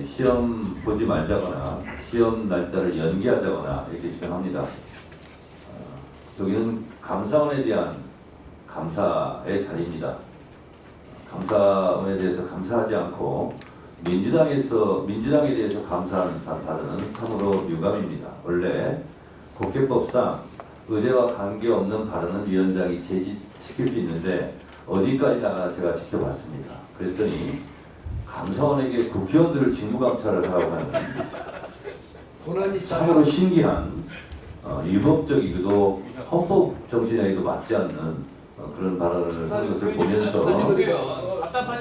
시험 보지 말자거나 시험 날짜를 연기하자거나 이렇게 주장합니다. 여기는 감사원에 대한 감사의 자리입니다. 감사원에 대해서 감사하지 않고 민주당에 대해서 감사하는 발언은 참으로 유감입니다. 원래 국회법상 의제와 관계없는 발언은 위원장이 제지시킬 수 있는데 어디까지나 제가 지켜봤습니다. 그랬더니 감사원에게 국회의원들을 직무감찰을 하라고 하는 참으로 신기한 위법적이기도 헌법 정신에도 맞지 않는 그런 발언을 하는 것을 보면서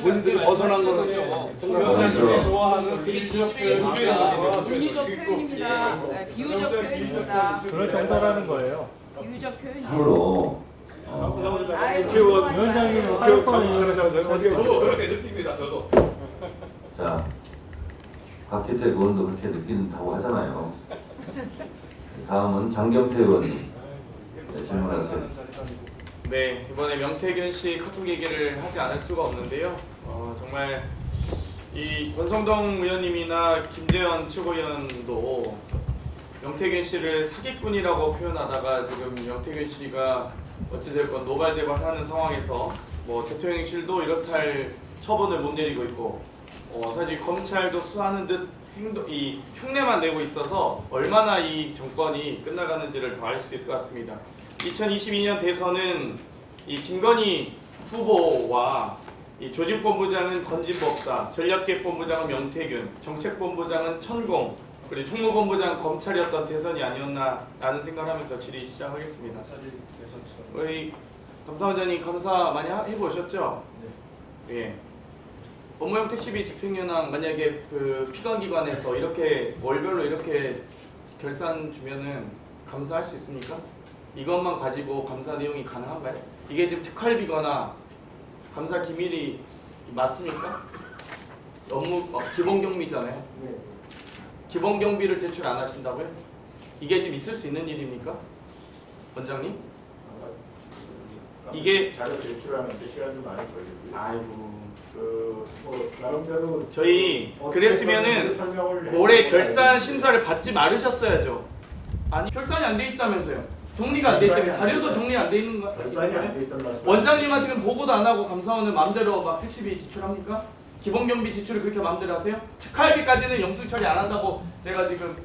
본인들이 벗어난 거죠. 위원장님이 좋아하는 비유적 표현입니다. 비유적 표현입니다. 그럴 정도라는 거예요. 비유적 표현입니다. 참으로 위원장님 저도 그렇게 느낍니다. 저도. 자, 박희태 의원도 그렇게 느낀다고 하잖아요. 다음은 장경태 의원님 질문하세요. 네, 이번에 명태균 씨 카톡 얘기를 하지 않을 수가 없는데요. 정말 이 권성동 의원님이나 김재현 최고위원도 명태균 씨를 사기꾼이라고 표현하다가 지금 명태균 씨가 어찌됐건 노발대발하는 상황에서 뭐 대통령실도 이렇다 할 처분을 못 내리고 있고 사실 검찰도 수사하는 듯 이 흉내만 내고 있어서 얼마나 이 정권이 끝나가는지를 더 알 수 있을 것 같습니다. 2022년 대선은 이 김건희 후보와 이 조직본부장은 건진법사, 전략계본부장은 명태균, 정책본부장은 천공, 그리고 총무본부장 검찰이었던 대선이 아니었나라는 생각을 하면서 질의 시작하겠습니다. 우리 감사원장님 감사 많이 해보셨죠? 네. 예. 업무용 택시비 집행현황 만약에 그 피감기관에서 이렇게 월별로 이렇게 결산 주면은 감사할 수 있습니까? 이것만 가지고 감사 내용이 가능한가요? 이게 지금 특활비거나 감사 기밀이 맞습니까? 업무 기본 경비잖아요. 기본 경비를 제출 안 하신다고요? 이게 지금 있을 수 있는 일입니까? 원장님? 이게 자료 제출하는데 시간 좀 많이 걸리고요. 아이고. 뭐 나름대로 저희 그랬으면은 올해 결산 심사를 받지 말으셨어야죠. 아니 결산이 안 돼 있다면서요. 정리가 안 돼 있다면 자료도 정리 안 돼 있는 거 결산이 안 돼 있던 말씀. 원장님한테는 보고도 안 하고 감사원은 마음대로 막 택시비 지출합니까? 기본 경비 지출을 그렇게 마음대로 하세요? 특활비까지는 영수 처리 안 한다고 제가 지금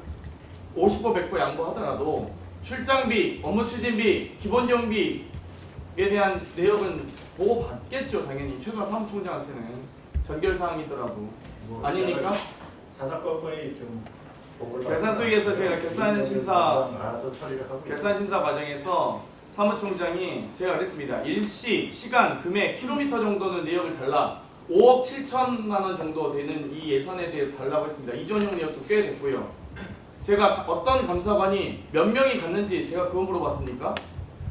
50% 100% 양보하더라도 출장비, 업무 추진비, 기본 경비에 대한 내역은 보고 받겠죠. 당연히 최소한 사무총장한테는 전결사항이더라도 아닙니까? 사사건건이 좀 결산 수위에서 제가 결산 심사 알아서 처리를 하고 결산 심사 과정에서 사무총장이 제가 그랬습니다. 일시, 시간, 금액, 킬로미터 정도는 내역을 달라. 5억 7천만 원 정도 되는 이 예산에 대해 달라고 했습니다. 이전용 내역도 꽤 됐고요. 제가 어떤 감사관이 몇 명이 갔는지 제가 그거 물어봤습니까?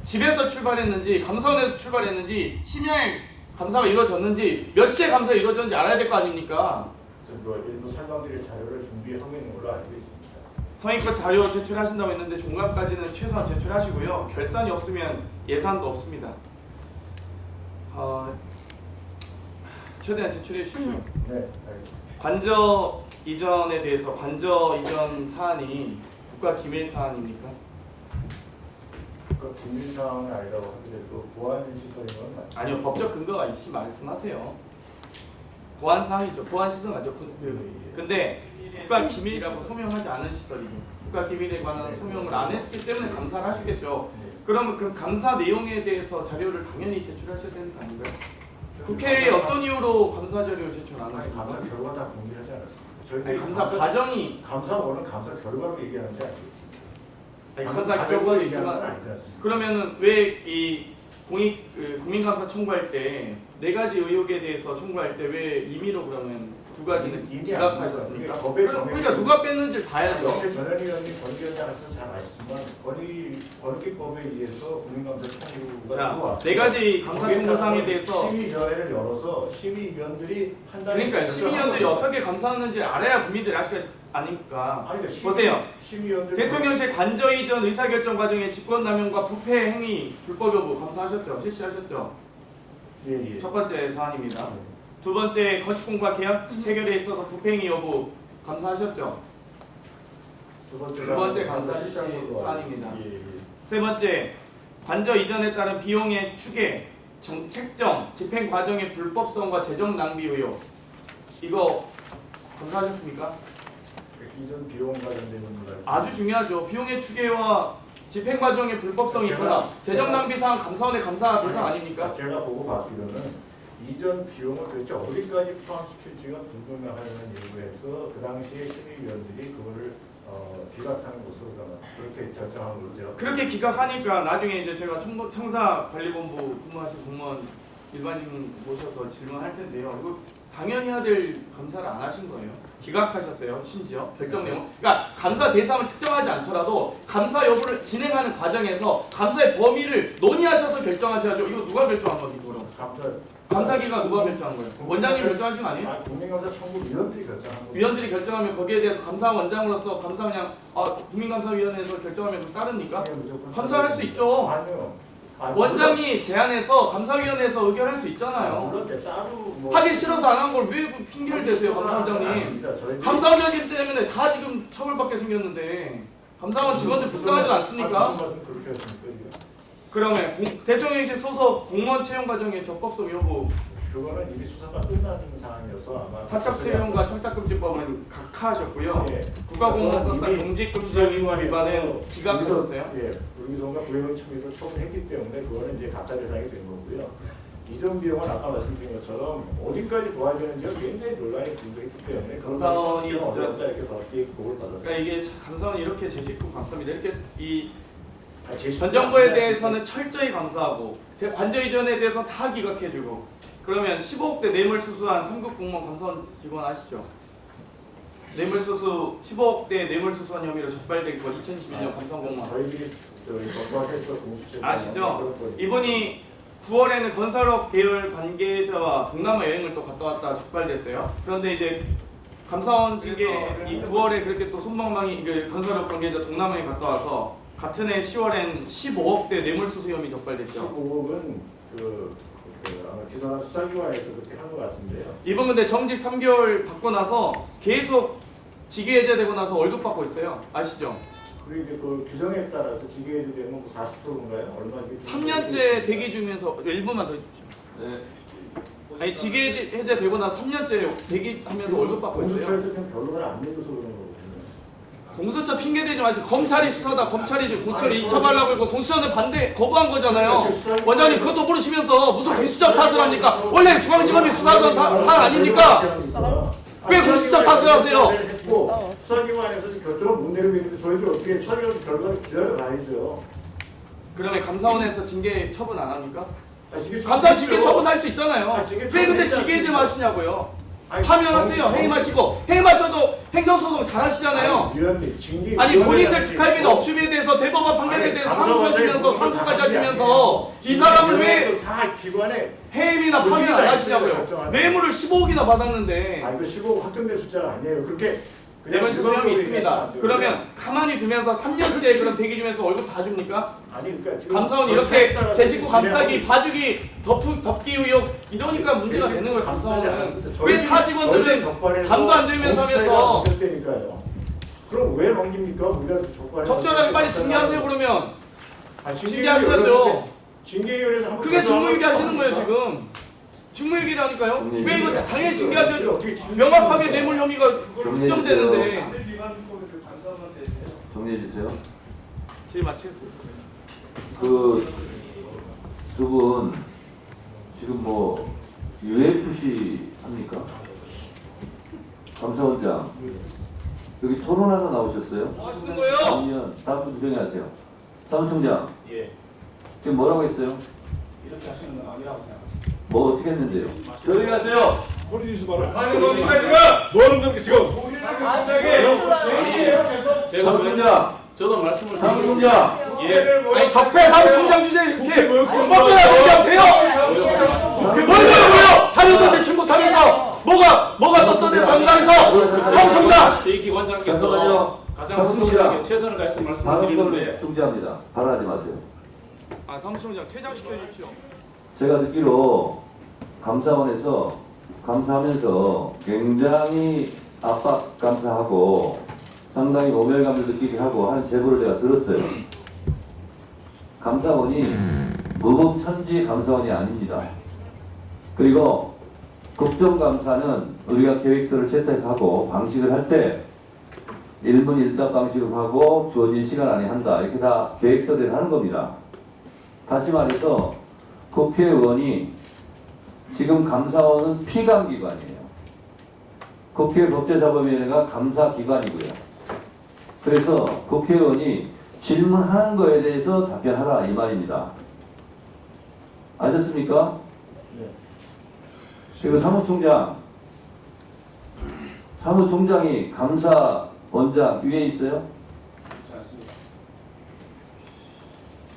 집에서 출발했는지 감사원에서 출발했는지 심야에 감사가 이루어졌는지 몇 시에 감사가 이루어졌는지 알아야 될 거 아닙니까? 일부 설명드릴 자료를 준비하고 있는 걸로 알고 있습니다. 성의껏 자료 제출하신다고 했는데 종합까지는 최소한 제출하시고요. 결산이 없으면 예산도 없습니다. 최대한 제출해 주십시오. 네, 알겠습니다. 관저 이전에 대해서 관저 이전 사안이 국가 기밀 사안입니까? 그 기밀 사항은 아니라고 하더라도 보안 시설인 건 맞죠? 아니요, 법적 근거가 있시 말씀하세요. 보안 사항이죠. 보안 시설 맞죠? 근데 국가 기밀이라고 소명하지 않은 시설이죠. 국가 기밀에 관한 소명을 안 했기 때문에 감사를 하시겠죠. 그러면 그 감사 내용에 대해서 자료를 당연히 제출하셔야 되는 거 아닌가요? 국회에 어떤 이유로 감사 자료 제출 안 아니, 감사 하십니까? 결과 다 공개하지 않았습니다. 저희들이 아니, 감사 과정이 감사원은 감사 결과로 얘기하는 게 아니겠습니다. 아니, 감사 결과 얘기하는 건 얘기만 아니지 않습니까? 그러면은 왜 이 국민감사 청구할 때 4가지 의혹에 대해서 청구할 때 왜 임의로 그러면 두 가지는 이미 기각하셨습니까? 안 법에 그러니까 누가 뺐는지 봐야죠. 이렇게 전현희 의원님 권위원장께서 잘 아시지만 권익법에 의해서 국민감사 청구가 자, 들어왔고 네 가지 감사 청구사항에 대해서 심의위원회를 열어서 심의위원들이 판단을 그러니까 심의위원들이 어떻게 감사하는지 알아야 국민들이 아실 거 아닙니까? 아니, 보세요. 심의위원들 대통령실 관저 이전 의사결정 과정의 직권남용과 부패 행위 불법 여부 감사하셨죠? 실시하셨죠? 예. 첫 번째 사안입니다. 두 번째 건축공사 계약 체결에 있어서 부패 행위 여부 감사하셨죠? 두 두 번째 감사 실시 걸로 사안입니다. 알고 있습니다. 세 번째 관저 이전에 따른 비용의 추계, 책정, 집행 과정의 불법성과 재정 낭비 의혹 이거 감사하셨습니까? 이전 비용 관련된 문제 아주 중요하죠. 비용의 추계와 집행 과정의 불법성이 있거나 재정 낭비 사항 감사원의 감사 대상 아닙니까? 제가 보고 봤기로는 이전 비용을 도대체 어디까지 포함시킬지가 불분명하다는 이유에서 그 당시에 심의위원들이 그거를 기각하는 것으로 그렇게 결정한 걸로 제가 그렇게 기각하니까 나중에 이제 제가 청사관리본부 근무하신 공무원 일반인 모셔서 질문할 텐데요. 이거 당연히 해야 될 감사를 안 하신 거예요. 기각하셨어요. 심지어 결정 내용. 그러니까 감사 대상을 특정하지 않더라도 감사 여부를 진행하는 과정에서 감사의 범위를 논의하셔서 결정하셔야죠. 이거 누가 결정한 겁니까? 그럼? 감사기가 누가 결정한 거예요? 원장님 결정하신 거 아니에요? 국민감사 청구위원들이 결정한 거예요. 위원들이 결정하면 거기에 대해서 감사원장으로서 감사 그냥 국민감사위원회에서 결정하면 좀 따릅니까? 감사할 수 있죠. 아니요. 원장이 제안해서 감사위원회에서 의결할 수 있잖아요. 물론 따로 뭐 하기 싫어서 안 한 걸 왜 핑계를 대세요, 감사원장님? 감사원장님 때문에 다 지금 처벌받게 생겼는데 감사원 직원들 불쌍하지 않습니까? 그렇게 하십니까? 그러면 대통령실 소속 공무원 채용 과정의 적법성 여부 그거는 이미 수사가 끝난 상황이어서 아마 사적 채용과 청탁금지법은 각하하셨고요. 예. 국가공무원법상 용직금지 위반은 기각하셨어요. 예, 우리선과 구형을 처리로 처분했기 때문에 그거는 이제 각하 대상이 된 거고요. 이전 비용은 아까 말씀드린 것처럼 어디까지 도와야 되는지가 굉장히 논란이 불거했기 때문에 감사원이 진짜 어렵다 이렇게 보고를 받았어요. 그러니까 이게 감사원이 이렇게 제 식구 감사합니다. 이렇게 이 제 전 정부에 대해서는 철저히 감사하고 관저 이전에 대해서 다 기각해주고 그러면 15억대 뇌물수수한 3급 공무원 감사원 직원 아시죠? 뇌물수수 15억대 뇌물수수한 혐의로 적발된 건 2021년 감사원 공무원 저희들이 검토해서 공수처 아시죠? 이분이 9월에는 건설업 계열 관계자와 동남아 여행을 또 갔다 왔다 적발됐어요. 그런데 이제 감사원 징계 이 9월에 그렇게 또 손방망이 건설업 관계자 동남아에 갔다 와서 같은 해 10월엔 15억대 뇌물수수 혐의 적발됐죠. 15억은 아마 기사 수사기관에서 그렇게 한 것 같은데요. 이분 근데 정직 3개월 받고 나서 계속 직위 해제되고 나서 월급 받고 있어요. 아시죠? 그리고 이제 그 규정에 따라서 직위해도 되면 뭐 40%인가요? 얼마인지 3년째 대기 중에서 1분만 더 해주십시오. 네. 아니 직위 해제되고 나서 3년째 대기하면서 월급 받고 있어요. 공수처에서 좀 결론을 안 내줘서 그런 거거든요. 공수처 핑계 대지 마시고 검찰이 수사다 검찰이 공수처를 이처벌하고 있고 공수처는 반대 거부한 거잖아요. 원장님 그것도 모르시면서 무슨 공수처 탓을 합니까? 원래 중앙지검이 수사하던 사안 아닙니까? 왜 공수처 탓을 하세요? 수사기관에서 결정을 못 내리고 있는데 저희들 어떻게 수사기관 결과를 기다려봐야죠. 그러면 감사원에서 징계 처분 안 합니까? 징계 감사 징계 처분할 수 있잖아요. 아, 징계 왜 근데 처분했지 징계 좀 않습니까? 하시냐고요? 파면하세요. 해임하시고 해임하셔도 행정소송 잘하시잖아요. 아니 본인들 특활비나 업추비에 대해서 대법원 판결에 대해서 항소하시면서 상고까지 하시면서 이 사람을 왜 다 기관에 해임이나 파면 안 하시냐고요. 뇌물을 15억이나 받았는데 이거 15억 확정된 숫자가 아니에요. 그렇게 뇌물 수수령이 있습니다. 그러면 가만히 두면서 3년째 그럼 대기 중에서 월급 다 줍니까? 아니 그러니까 지금 감사원 이렇게 제 식구 감싸기, 봐주기, 덮기 의혹 이러니까 문제가 되는 거예요. 감사원은 왜 타 직원들은 담도 안 들면서 하면서 그럼 왜 넘깁니까? 우리가 적발해 적절하게 빨리 징계하세요. 그러면 징계하셔야죠. 징계위원회에서 한번 그게 직무유기 하시는 거예요 지금. 직무유기라니까요. 왜 이거 당연히 징계하셔야죠. 어떻게 명확하게 뇌물 혐의가 특정되는데. 정리해 주세요. 질 마치겠습니다. 그 두 분 지금 뭐 UFC 합니까? 감사원장 여기 토론하러 나오셨어요? 뭐 하시는 거예요? 아니면 다음 분 조용히 하세요. 사무총장 예. 지금 뭐라고 했어요? 이렇게 하시는 건 아니라고 생각합니다. 뭐 어떻게 했는데요? 조용히 하세요. 허리 뒤서 봐라. 하는 겁니까 지금? 뭐 하는 겁니까 지금? 제가 사무총장, 저도 말씀을 사무총장. 예. 아니 적폐 사무총장 주제 이렇게 뭐 뻔뻔하게 돼요. 뭐요? 자료도 제출 못하면서 뭐가 떳떳해 상당해서 사무총장. 저희 기관장께서 잠깐만요. 가장 사무총장. 성실하게 최선을 다해서 말씀을 발언을 드리는데 중지합니다. 발언하지 마세요. 아 사무총장 퇴장시켜 주십시오. 제가 듣기로 감사원에서 감사하면서 굉장히 압박 감사하고 상당히 모멸감을 느끼게 하고 하는 제보를 제가 들었어요. 감사원이 무법천지 감사원이 아닙니다. 그리고 국정감사는 우리가 계획서를 채택하고 방식을 할 때 1문 1답 방식으로 하고 주어진 시간 안에 한다. 이렇게 다 계획서대로 하는 겁니다. 다시 말해서 국회의원이 지금 감사원은 피감기관이에요. 국회 법제사법위원회가 감사기관이고요. 그래서 국회의원이 질문하는 거에 대해서 답변하라 이 말입니다. 아셨습니까? 네. 그리고 사무총장이 감사원장 위에 있어요?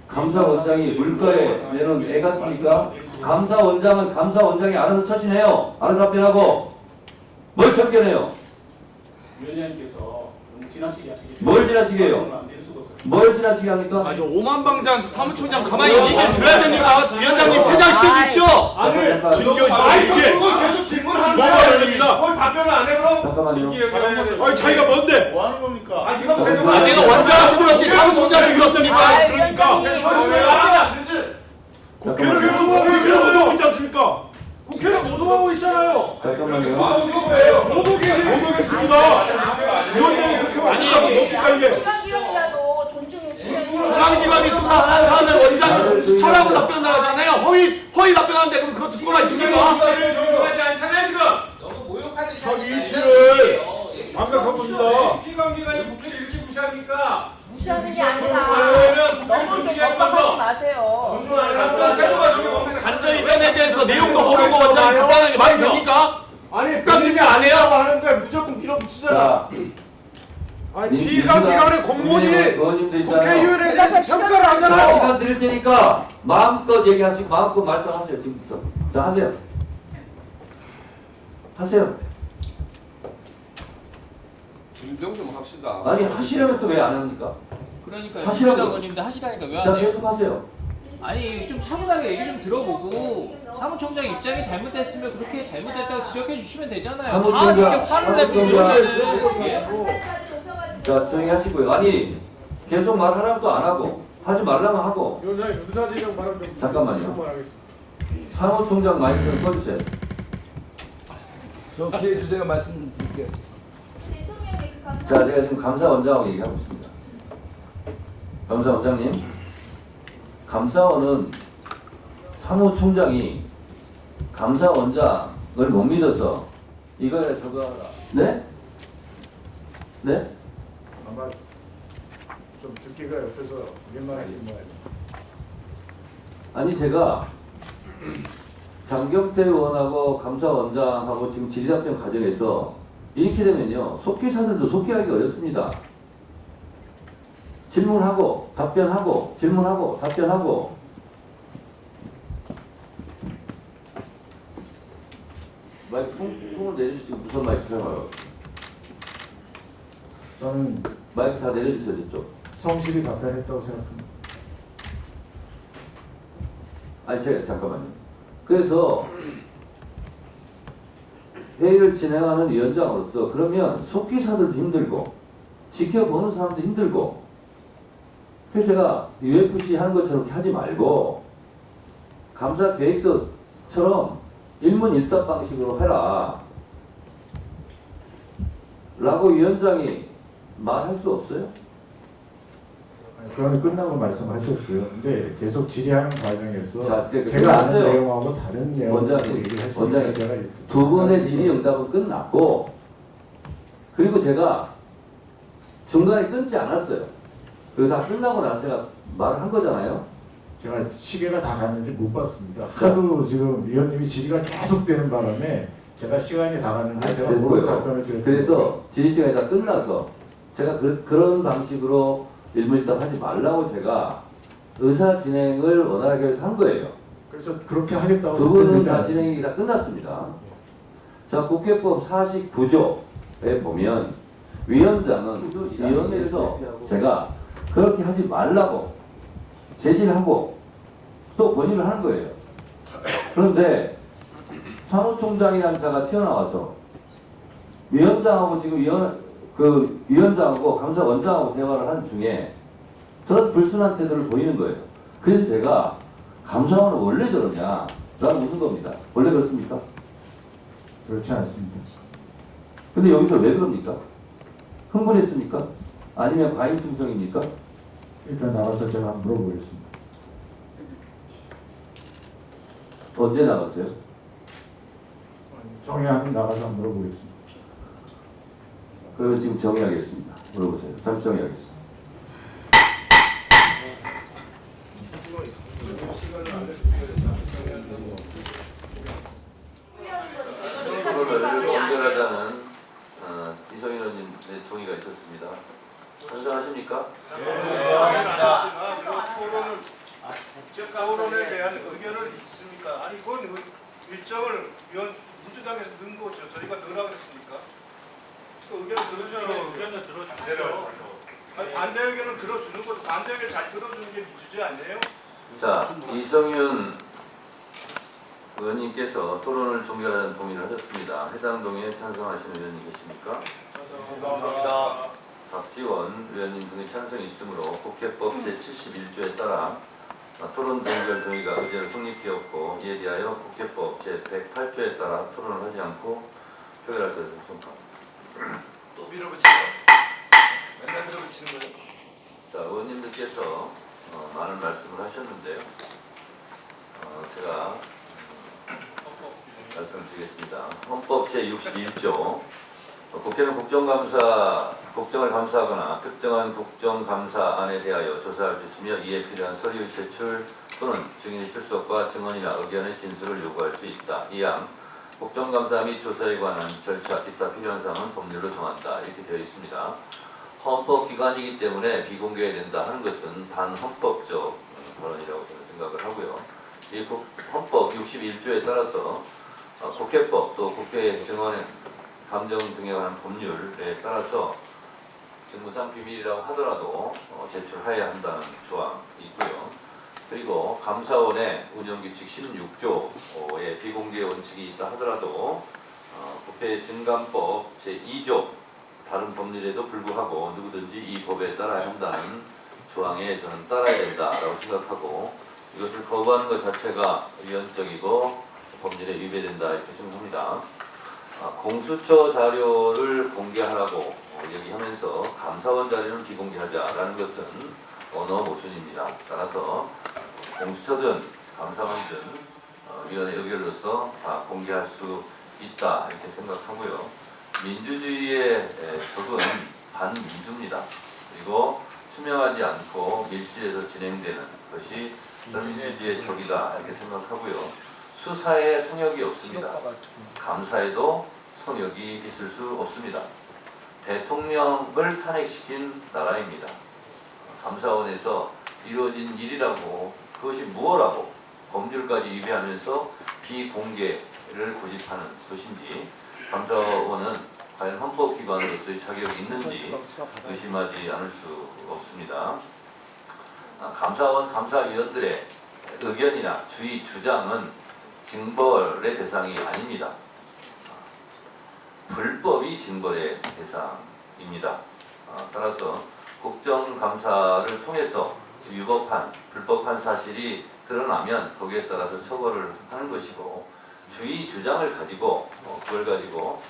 감사원장이 물가에 내놓은 애 같습니까? 감사원장은 감사원장이 알아서 처신해요. 알아서 답변하고. 뭘 참견해요? 위원장님께서 너무 지나치게 하시기 뭘 지나치게 해요? 안될 수가 없습니다. 뭘 지나치게 합니까? 아저 오만방장 사무총장 가만히 얘기를 들어야 됩니까? 위원장님 퇴장시켜 주십시오. 아니, 이게 계속 질문하는 뭐가 됩니다. 뭘 답변을 안 해 그럼? 잠깐만요. 아니 자기가 뭔데? 뭐 하는 겁니까? 아 네가 아 제가 원장한테 물었지 사무총장을 물었으니까. 그러니까 국회를 모독하고 있지 않습니까? 국회를 모독하고 있잖아요. 잠깐만요. 모독했습니다. 위원장이 그렇게 말하는 뭡니까 이게? 기관이라도 존중해 주셔야죠. 중앙지검이 수사하는 사안을 원장이 수차라고 답변하잖아요. 허위 답변하는데 그럼 그거 듣고만 있습니까? 조용하지 않잖아요 지금. 너무 모욕하는 자기 이치를 완벽한 겁니다. 피감기관이 국회를 이렇게 무시합니까? 무시하는 게 아니라 너무 이렇게 겁박하지 마세요. 간저 이전에 대해서 내용도 모르고 원장이 답변하는 게 말이 됩니까? 아니 국감님이 안 해요? 하는데 무조건 밀어붙이잖아. 자, 아니 피감기관의 공무원이 의원님도 있잖아요. 국회의원에 대해서 평가를 자, 하잖아요. 시간 드릴 테니까 마음껏 얘기하시고 마음껏 말씀하세요. 지금부터. 자, 하세요. 하세요. 진정 좀 합시다. 아니, 하시려면 또 왜 안 합니까? 그러니까 하시라고요. 의원님도 하시라니까 왜 자, 안 해요? 계속 하세요. 아니 좀 차분하게 얘기 좀 들어보고 사무총장 입장이 잘못됐으면 그렇게 잘못됐다고 지적해 주시면 되잖아요. 다 사무총장, 이렇게 화를 내고 사무총장. 그러시면은 예? 자, 조용히 하시고요. 아니, 계속 말하라면 또 안 하고, 하지 말라면 하고. 위원장님 의사진영 발언 좀 잠깐만요. 하겠습니다. 사무총장 마이크 좀 꺼주세요. 저 기회 주세요. 말씀드릴게요. 자, 제가 지금 감사원장하고 얘기하고 있습니다. 감사원장님, 감사원은 사무총장이 감사원장을 못 믿어서 이거에 저거 하라. 네? 네? 아마 좀 듣기가 옆에서 민망하신 모양이에요. 아니 제가 장경태 의원하고 감사원장하고 지금 질의답변 과정에서 이렇게 되면요 속기사들도 속기하기 어렵습니다. 질문하고 답변하고 질문하고 답변하고 마이크 손을 내려주시고 무선 마이크 사용하라고. 저는 마이크 다 내려주세요 저쪽. 성실히 답변했다고 생각합니다. 아니 제가 잠깐만요. 그래서 회의를 진행하는 위원장으로서 그러면 속기사들도 힘들고 지켜보는 사람도 힘들고 그래서 제가 UFC 하는 것처럼 이렇게 하지 말고 감사 계획서처럼 일문일답 방식으로 해라 라고 위원장이 말할 수 없어요? 그건 끝나고 말씀하셨고요. 근데 계속 질의하는 과정에서 자, 제가 아는 끝났어요. 내용하고 다른 내용을 원장님, 얘기를 했으니까 원장님, 제가 이렇게 두 분의 질의응답은 끝났고 그리고 제가 중간에 끊지 않았어요. 그리고 다 끝나고 나서 제가 말을 한 거잖아요. 제가 시계가 다 갔는지 못 봤습니다. 하도 지금 위원님이 질의가 계속되는 바람에 제가 시간이 다 갔는데 아니, 제가 모르고 됐고요. 답변을 드렸던 그래서 질의 시간이 다 끝나서 제가 그런 방식으로 일문일답 하지 말라고 제가 의사 진행을 원활하게 해서 한 거예요. 그래서 그렇게 하겠다고 두 분은 답변드리지 다 않았습니다. 진행이 다 끝났습니다. 자, 국회법 49조에 보면 위원장은 위원회에서 제가 그렇게 하지 말라고 제지하고 또 권유를 하는 거예요. 그런데 사무총장이라는 자가 튀어나와서 위원장하고 지금 위원장하고 감사원장하고 대화를 하는 중에 저런 불순한 태도를 보이는 거예요. 그래서 제가 감사원은 원래 저러냐? 라고 묻는 겁니다. 원래 그렇습니까? 그렇지 않습니다. 근데 여기서 왜 그럽니까? 흥분했습니까? 아니면 과잉충성입니까? 일단 나가서 제가 한번 물어보겠습니다. 언제 나갔어요? 정의하면 나가서 한번 물어보겠습니다. 그러면 지금 정의하겠습니다. 물어보세요. 잠시 정의하겠습니다. 토론을 연결하자는 이성인 의원님의 동의가 있었습니다. 찬성하십니까? 토론에 대한 의견은 있습니까? 아니 그건 일정을 민주당에서 넣은 거죠. 저희가 넣으라 그랬습니까? 그 의견을 들어주죠. 의견을 들어주세요. 아니, 반대 의견을 들어주는 것도 반대 의견 잘 들어주는 게 민주주의 아니에요? 자, 이성윤 의원님께서 토론을 종결하는 동의를 하셨습니다. 해당 동의에 찬성하시는 의원님 계십니까? 감사합니다. 박지원 의원님 등의 찬성이 있으므로 국회법 제71조에 따라 토론 종결 동의가 의제로 성립되었고, 이에 대하여 국회법 제108조에 따라 토론을 하지 않고 표결할 것을 선포합니다. 또 밀어붙이죠. 맨날 밀어붙이는 거죠. 자, 의원님들께서 많은 말씀을 하셨는데요. 제가 말씀드리겠습니다. 헌법 제61조 국회는 국정을 감사하거나 특정한 국정감사안에 대하여 조사할 것이며 이에 필요한 서류 제출 또는 증인의 출석과 증언이나 의견의 진술을 요구할 수 있다. 이항 국정감사 및 조사에 관한 절차, 기타 필요한 사항은 법률로 정한다. 이렇게 되어 있습니다. 헌법기관이기 때문에 비공개해야 된다 하는 것은 반헌법적 발언이라고 저는 생각을 하고요. 이 헌법 61조에 따라서 국회법 또 국회 증언의 감정 등에 관한 법률에 따라서 직무상 비밀이라고 하더라도 제출해야 한다는 조항이 있고요. 그리고 감사원의 운영규칙 16조에 비공개 원칙이 있다 하더라도 국회 증감법 제2조 다른 법률에도 불구하고 누구든지 이 법에 따라야 한다는 조항에 저는 따라야 된다라고 생각하고, 이것을 거부하는 것 자체가 위헌적이고 법률에 위배된다 이렇게 생각합니다. 공수처 자료를 공개하라고 얘기하면서 감사원 자료는 비공개하자라는 것은 언어 모순입니다. 따라서 공수처든 감사원이든 위원회 의결로서 다 공개할 수 있다 이렇게 생각하고요. 민주주의의 적은 반민주입니다. 그리고 투명하지 않고 밀실에서 진행되는 것이 민주주의의 적이다 이렇게 생각하고요. 수사에 성역이 없습니다. 감사에도 성역이 있을 수 없습니다. 대통령을 탄핵시킨 나라입니다. 감사원에서 이루어진 일이라고, 그것이 무엇라고 법률까지 위배하면서 비공개를 고집하는 것인지, 감사원은 과연 헌법기관으로서의 자격이 있는지 의심하지 않을 수 없습니다. 감사원 감사위원들의 의견이나 주의 주장은 징벌의 대상이 아닙니다. 불법이 징벌의 대상입니다. 따라서 국정감사를 통해서 위법한, 불법한 사실이 드러나면 거기에 따라서 처벌을 하는 것이고, 주의 주장을 가지고 그걸 가지고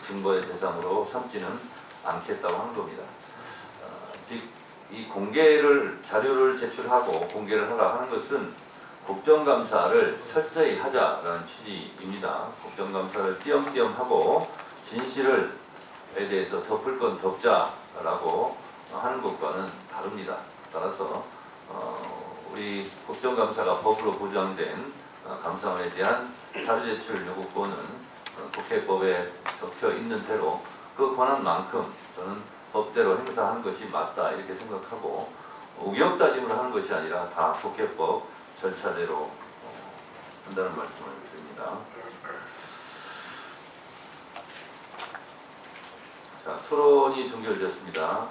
징벌의 대상으로 삼지는 않겠다고 하는 겁니다. 이 자료를 제출하고 공개를 하라 하는 것은 국정감사를 철저히 하자라는 취지입니다. 국정감사를 띄엄띄엄 하고 진실에 대해서 덮을 건 덮자라고 하는 것과는 다릅니다. 따라서 우리 국정감사가 법으로 보장된 감사원에 대한 자료 제출 요구권은 국회법에 적혀 있는 대로 그 권한만큼 저는 법대로 행사하는 것이 맞다 이렇게 생각하고 우격 다짐을 하는 것이 아니라 다 국회법 절차대로 한다는 말씀을 드립니다. 자, 토론이 종결되었습니다.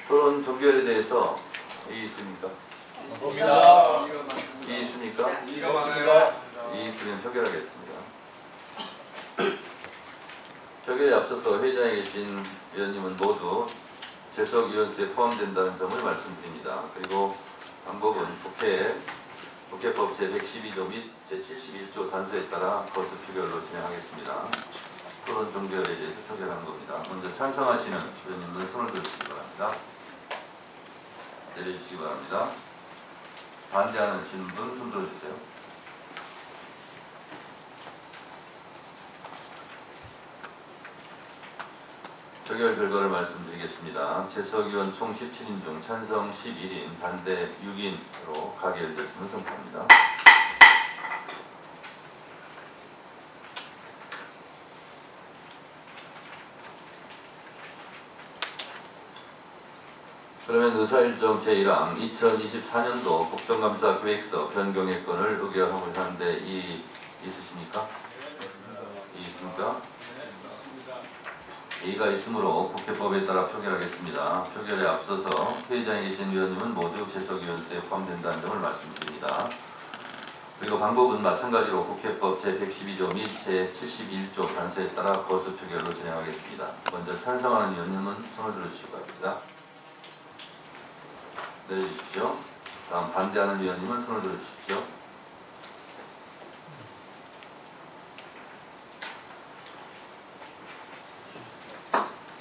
토론 종결에 대해서 이의 있습니까? 없습니다. 이의 있습니까? 이거 많아요. 이의 있으면 표결하겠습니다. 표결에 앞서서 회의장에 계신 위원님은 모두 제석위원수에 포함된다는 점을 말씀드립니다. 그리고 방법은 국회법 제112조 및 제71조 단서에 따라 거수 표결로 진행하겠습니다. 토론 종결에 대해서 표결하는 겁니다. 먼저 찬성하시는 위원님은 손을 들으시기 바랍니다. 내려주시기 바랍니다. 반대하시는 분 손 들어주세요. 표결 결과를 말씀드리겠습니다. 제석위원 총 17인 중 찬성 11인, 반대 6인으로 가결됐음을 선포합니다. 그러면 의사일정 제1항 2024년도 국정감사 계획서 변경의 건을 의결하고 하는데 이 있으십니까? 이 있습니까? 이의가 있으므로 국회법에 따라 표결하겠습니다. 표결에 앞서서 회의장에 계신 위원님은 모두 제석위원수에 포함된다는 점을 말씀드립니다. 그리고 방법은 마찬가지로 국회법 제112조 및 제71조 단서에 따라 거수 표결로 진행하겠습니다. 먼저 찬성하는 위원님은 손을 들어주시기 바랍니다. 내려주십시오. 다음 반대하는 위원님은 손을 들어주십시오.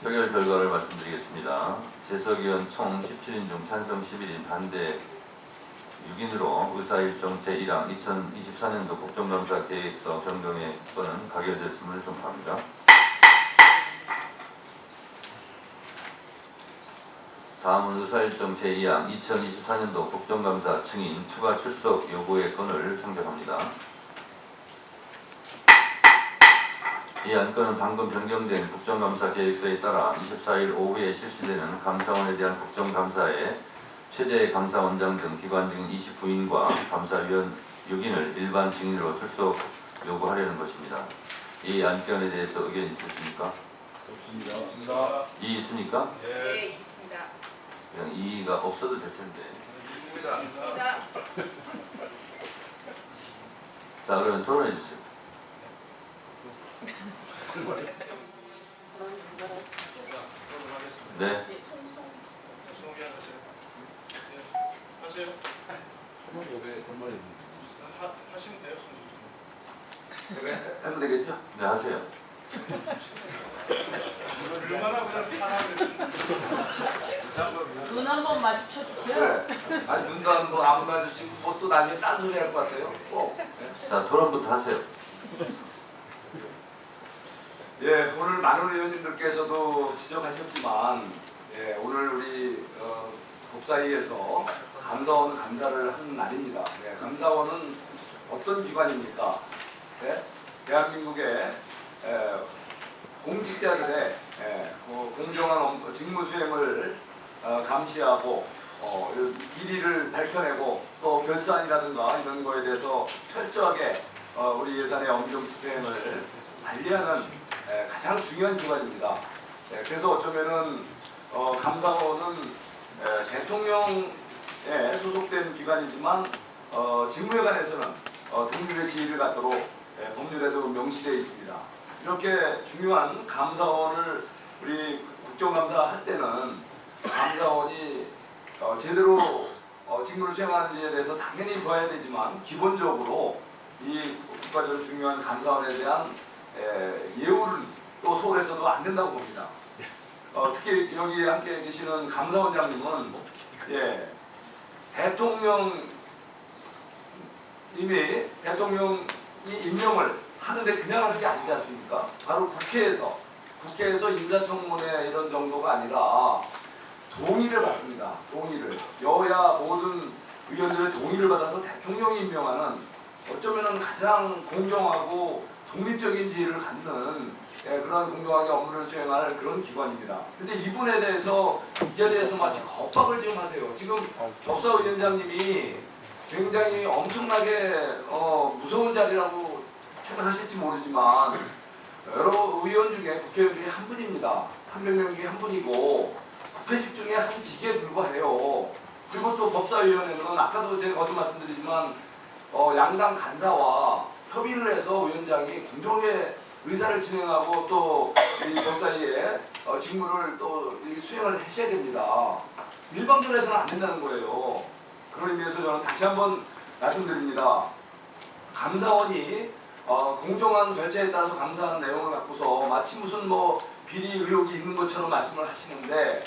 표결 결과를 말씀드리겠습니다. 제석위원 총 17인 중 찬성 11인, 반대 6인으로 의사일정 제1항 2024년도 국정감사 계획서 변경의 건은 가결됐음을 선포합니다. 다음은 의사일정 제2항 2024년도 국정감사 증인 추가 출석 요구의 건을 상정합니다. 이 안건은 방금 변경된 국정감사 계획서에 따라 24일 오후에 실시되는 감사원에 대한 국정감사에 최대 감사원장 등 기관 증인 29인과 감사위원 6인을 일반 증인으로 출석 요구하려는 것입니다. 이 안건에 대해서 의견 있으십니까? 없습니다. 이의 있습니까? 네, 있습니다. 그냥 이의가 없어도 될 텐데. 있습니다. 자, 그러면 토론해 주세요. 네. 하세요. 하시면 돼요. 하면 되겠죠? 네, 하세요. 얼마나 그런 편하겠습니까? 눈 한번 마주쳐 주세요. 아니 눈도 안 마주치고 뭣도 나중에 딴소리 할 것 같아요. 자, 토론부터 하세요. 예, 오늘 많은 의원님들께서도 지적하셨지만, 예, 오늘 우리 법사위에서 감사원 감사를 하는 날입니다. 예, 감사원은 어떤 기관입니까? 예? 대한민국의 공직자들의 공정한 직무 수행을 감시하고 비리를 밝혀내고 또 결산이라든가 이런 거에 대해서 철저하게 우리 예산의 엄정 집행을 관리하는 가장 중요한 기관입니다. 그래서 어쩌면은 감사원은 대통령에 소속된 기관이지만 직무에 관해서는 등급의 지위를 갖도록 법률에도 명시되어 있습니다. 이렇게 중요한 감사원을 우리 국정감사 할 때는 감사원이 제대로 직무를 수행하는지에 대해서 당연히 봐야 되지만 기본적으로 이 국가적으로 중요한 감사원에 대한 예우를 또 소홀해서도 안 된다고 봅니다. 특히 여기 함께 계시는 감사원장님은 대통령이 임명을 하는데 그냥 하는 게 아니지 않습니까? 바로 국회에서 인사청문회 이런 정도가 아니라 동의를 받습니다. 동의를. 여야 모든 의원들의 동의를 받아서 대통령이 임명하는 어쩌면 가장 공정하고 독립적인 지위를 갖는 그런 공정하게 업무를 수행할 그런 기관입니다. 근데 이분에 대해서 이 자리에서 마치 겁박을 지금 하세요. 지금 법사위원장님이 굉장히 엄청나게 무서운 자리라고 생각하실지 모르지만 여러 의원 중에 국회의원 중에 한 분입니다. 300명 중에 한 분이고 국회직 중에 한 직에 불과해요. 그리고 또 법사위원회는 아까도 제가 거듭 말씀드리지만 양당 간사와 협의를 해서 위원장이 공정하게 의사를 진행하고 또 이 법사위의 직무를 또 수행을 하셔야 됩니다. 일방적으로 해서는 안 된다는 거예요. 그런 의미에서 저는 다시 한번 말씀드립니다. 감사원이 공정한 절차에 따라서 감사한 내용을 갖고서 마치 무슨 비리 의혹이 있는 것처럼 말씀을 하시는데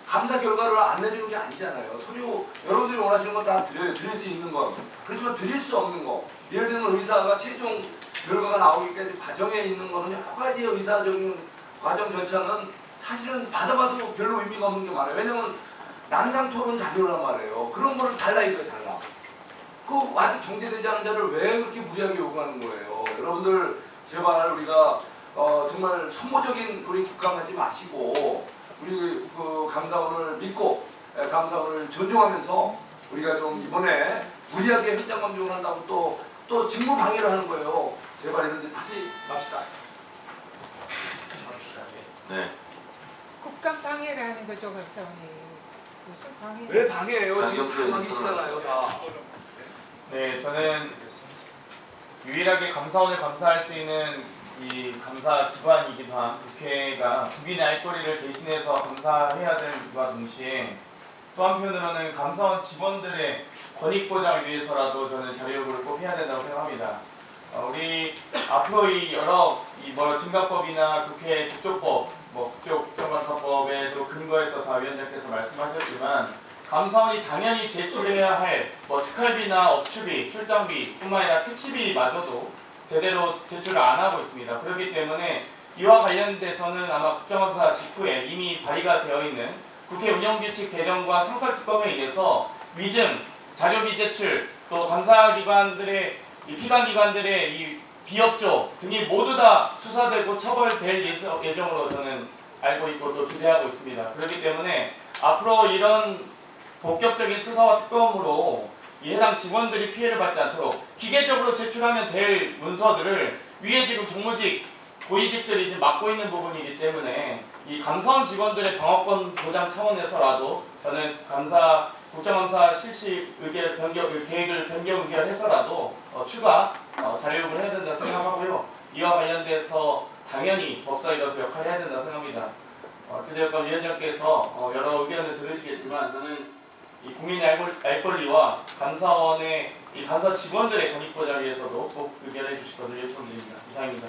감사 결과를 안 내주는 게 아니잖아요. 서류 여러분들이 원하시는 건 다 드려요. 드릴 수 있는 건. 그렇지만 드릴 수 없는 거. 예를 들면 의사가 최종 결과가 나오기까지 과정에 있는 거는 여러 가지 의사적인 과정 절차는 사실은 받아봐도 별로 의미가 없는 게 많아요. 왜냐면 난상토론 자료란 말이에요. 그런 거를 달라 이거예요. 달라. 그 아직 정제되지 않은 자를 왜 그렇게 무리하게 요구하는 거예요. 여러분들 제발 우리가 정말 선모적인 우리 국감하지 마시고 우리 그 감사원을 믿고 감사원을 존중하면서 우리가 좀 이번에 무리하게 현장 검증을 한다고 또 직무 방해를 하는 거예요. 제발 이런 짓 하지 맙시다. 네. 국감 방해라는 거죠, 박사님. 무슨 방해? 왜 방해해요? 지금 다 방해시잖아요. 다. 네, 저는 유일하게 감사원을 감사할 수 있는 이 감사 기관이기도 한 국회가 국민의 알 권리를 대신해서 감사해야 되는 것과 동시에 또 한편으로는 감사원 직원들의 권익 보장을 위해서라도 저는 자료 요구를 꼭 해야 된다고 생각합니다. 우리 앞으로 이 여러 증가법이나 국회 국조법, 국정감사법에 또 근거해서 다 위원장께서 말씀하셨지만 감사원이 당연히 제출해야 할 특활비나 업추비, 출장비뿐만 아니라 특치비마저도 제대로 제출을 안 하고 있습니다. 그렇기 때문에 이와 관련돼서는 아마 국정감사 직후에 이미 발의가 되어 있는 국회 운영규칙 개정과 상설특검에 의해서 위증, 자료 비제출, 또 감사기관들의 피감기관들의 이 비협조 등이 모두 다 수사되고 처벌될 예정으로 저는 알고 있고 또 기대하고 있습니다. 그렇기 때문에 앞으로 이런 본격적인 수사와 특검으로 이 해당 직원들이 피해를 받지 않도록 기계적으로 제출하면 될 문서들을 위에 지금 정무직, 고위직들이 지금 맡고 있는 부분이기 때문에 이 감사원 직원들의 방어권 보장 차원에서라도 저는 국정감사 실시 계획을 변경 의결해서라도 추가 자료 요구를 해야 된다 생각하고요. 이와 관련돼서 당연히 법사위가 그 역할을 해야 된다 생각합니다. 드디어 위원장께서 여러 의견을 들으시겠지만 저는 이 국민의 알 권리와 감사원의 이 감사 직원들의 권익 보장을 위해서도 꼭 의견해 주실 것을 요청드립니다. 이상입니다.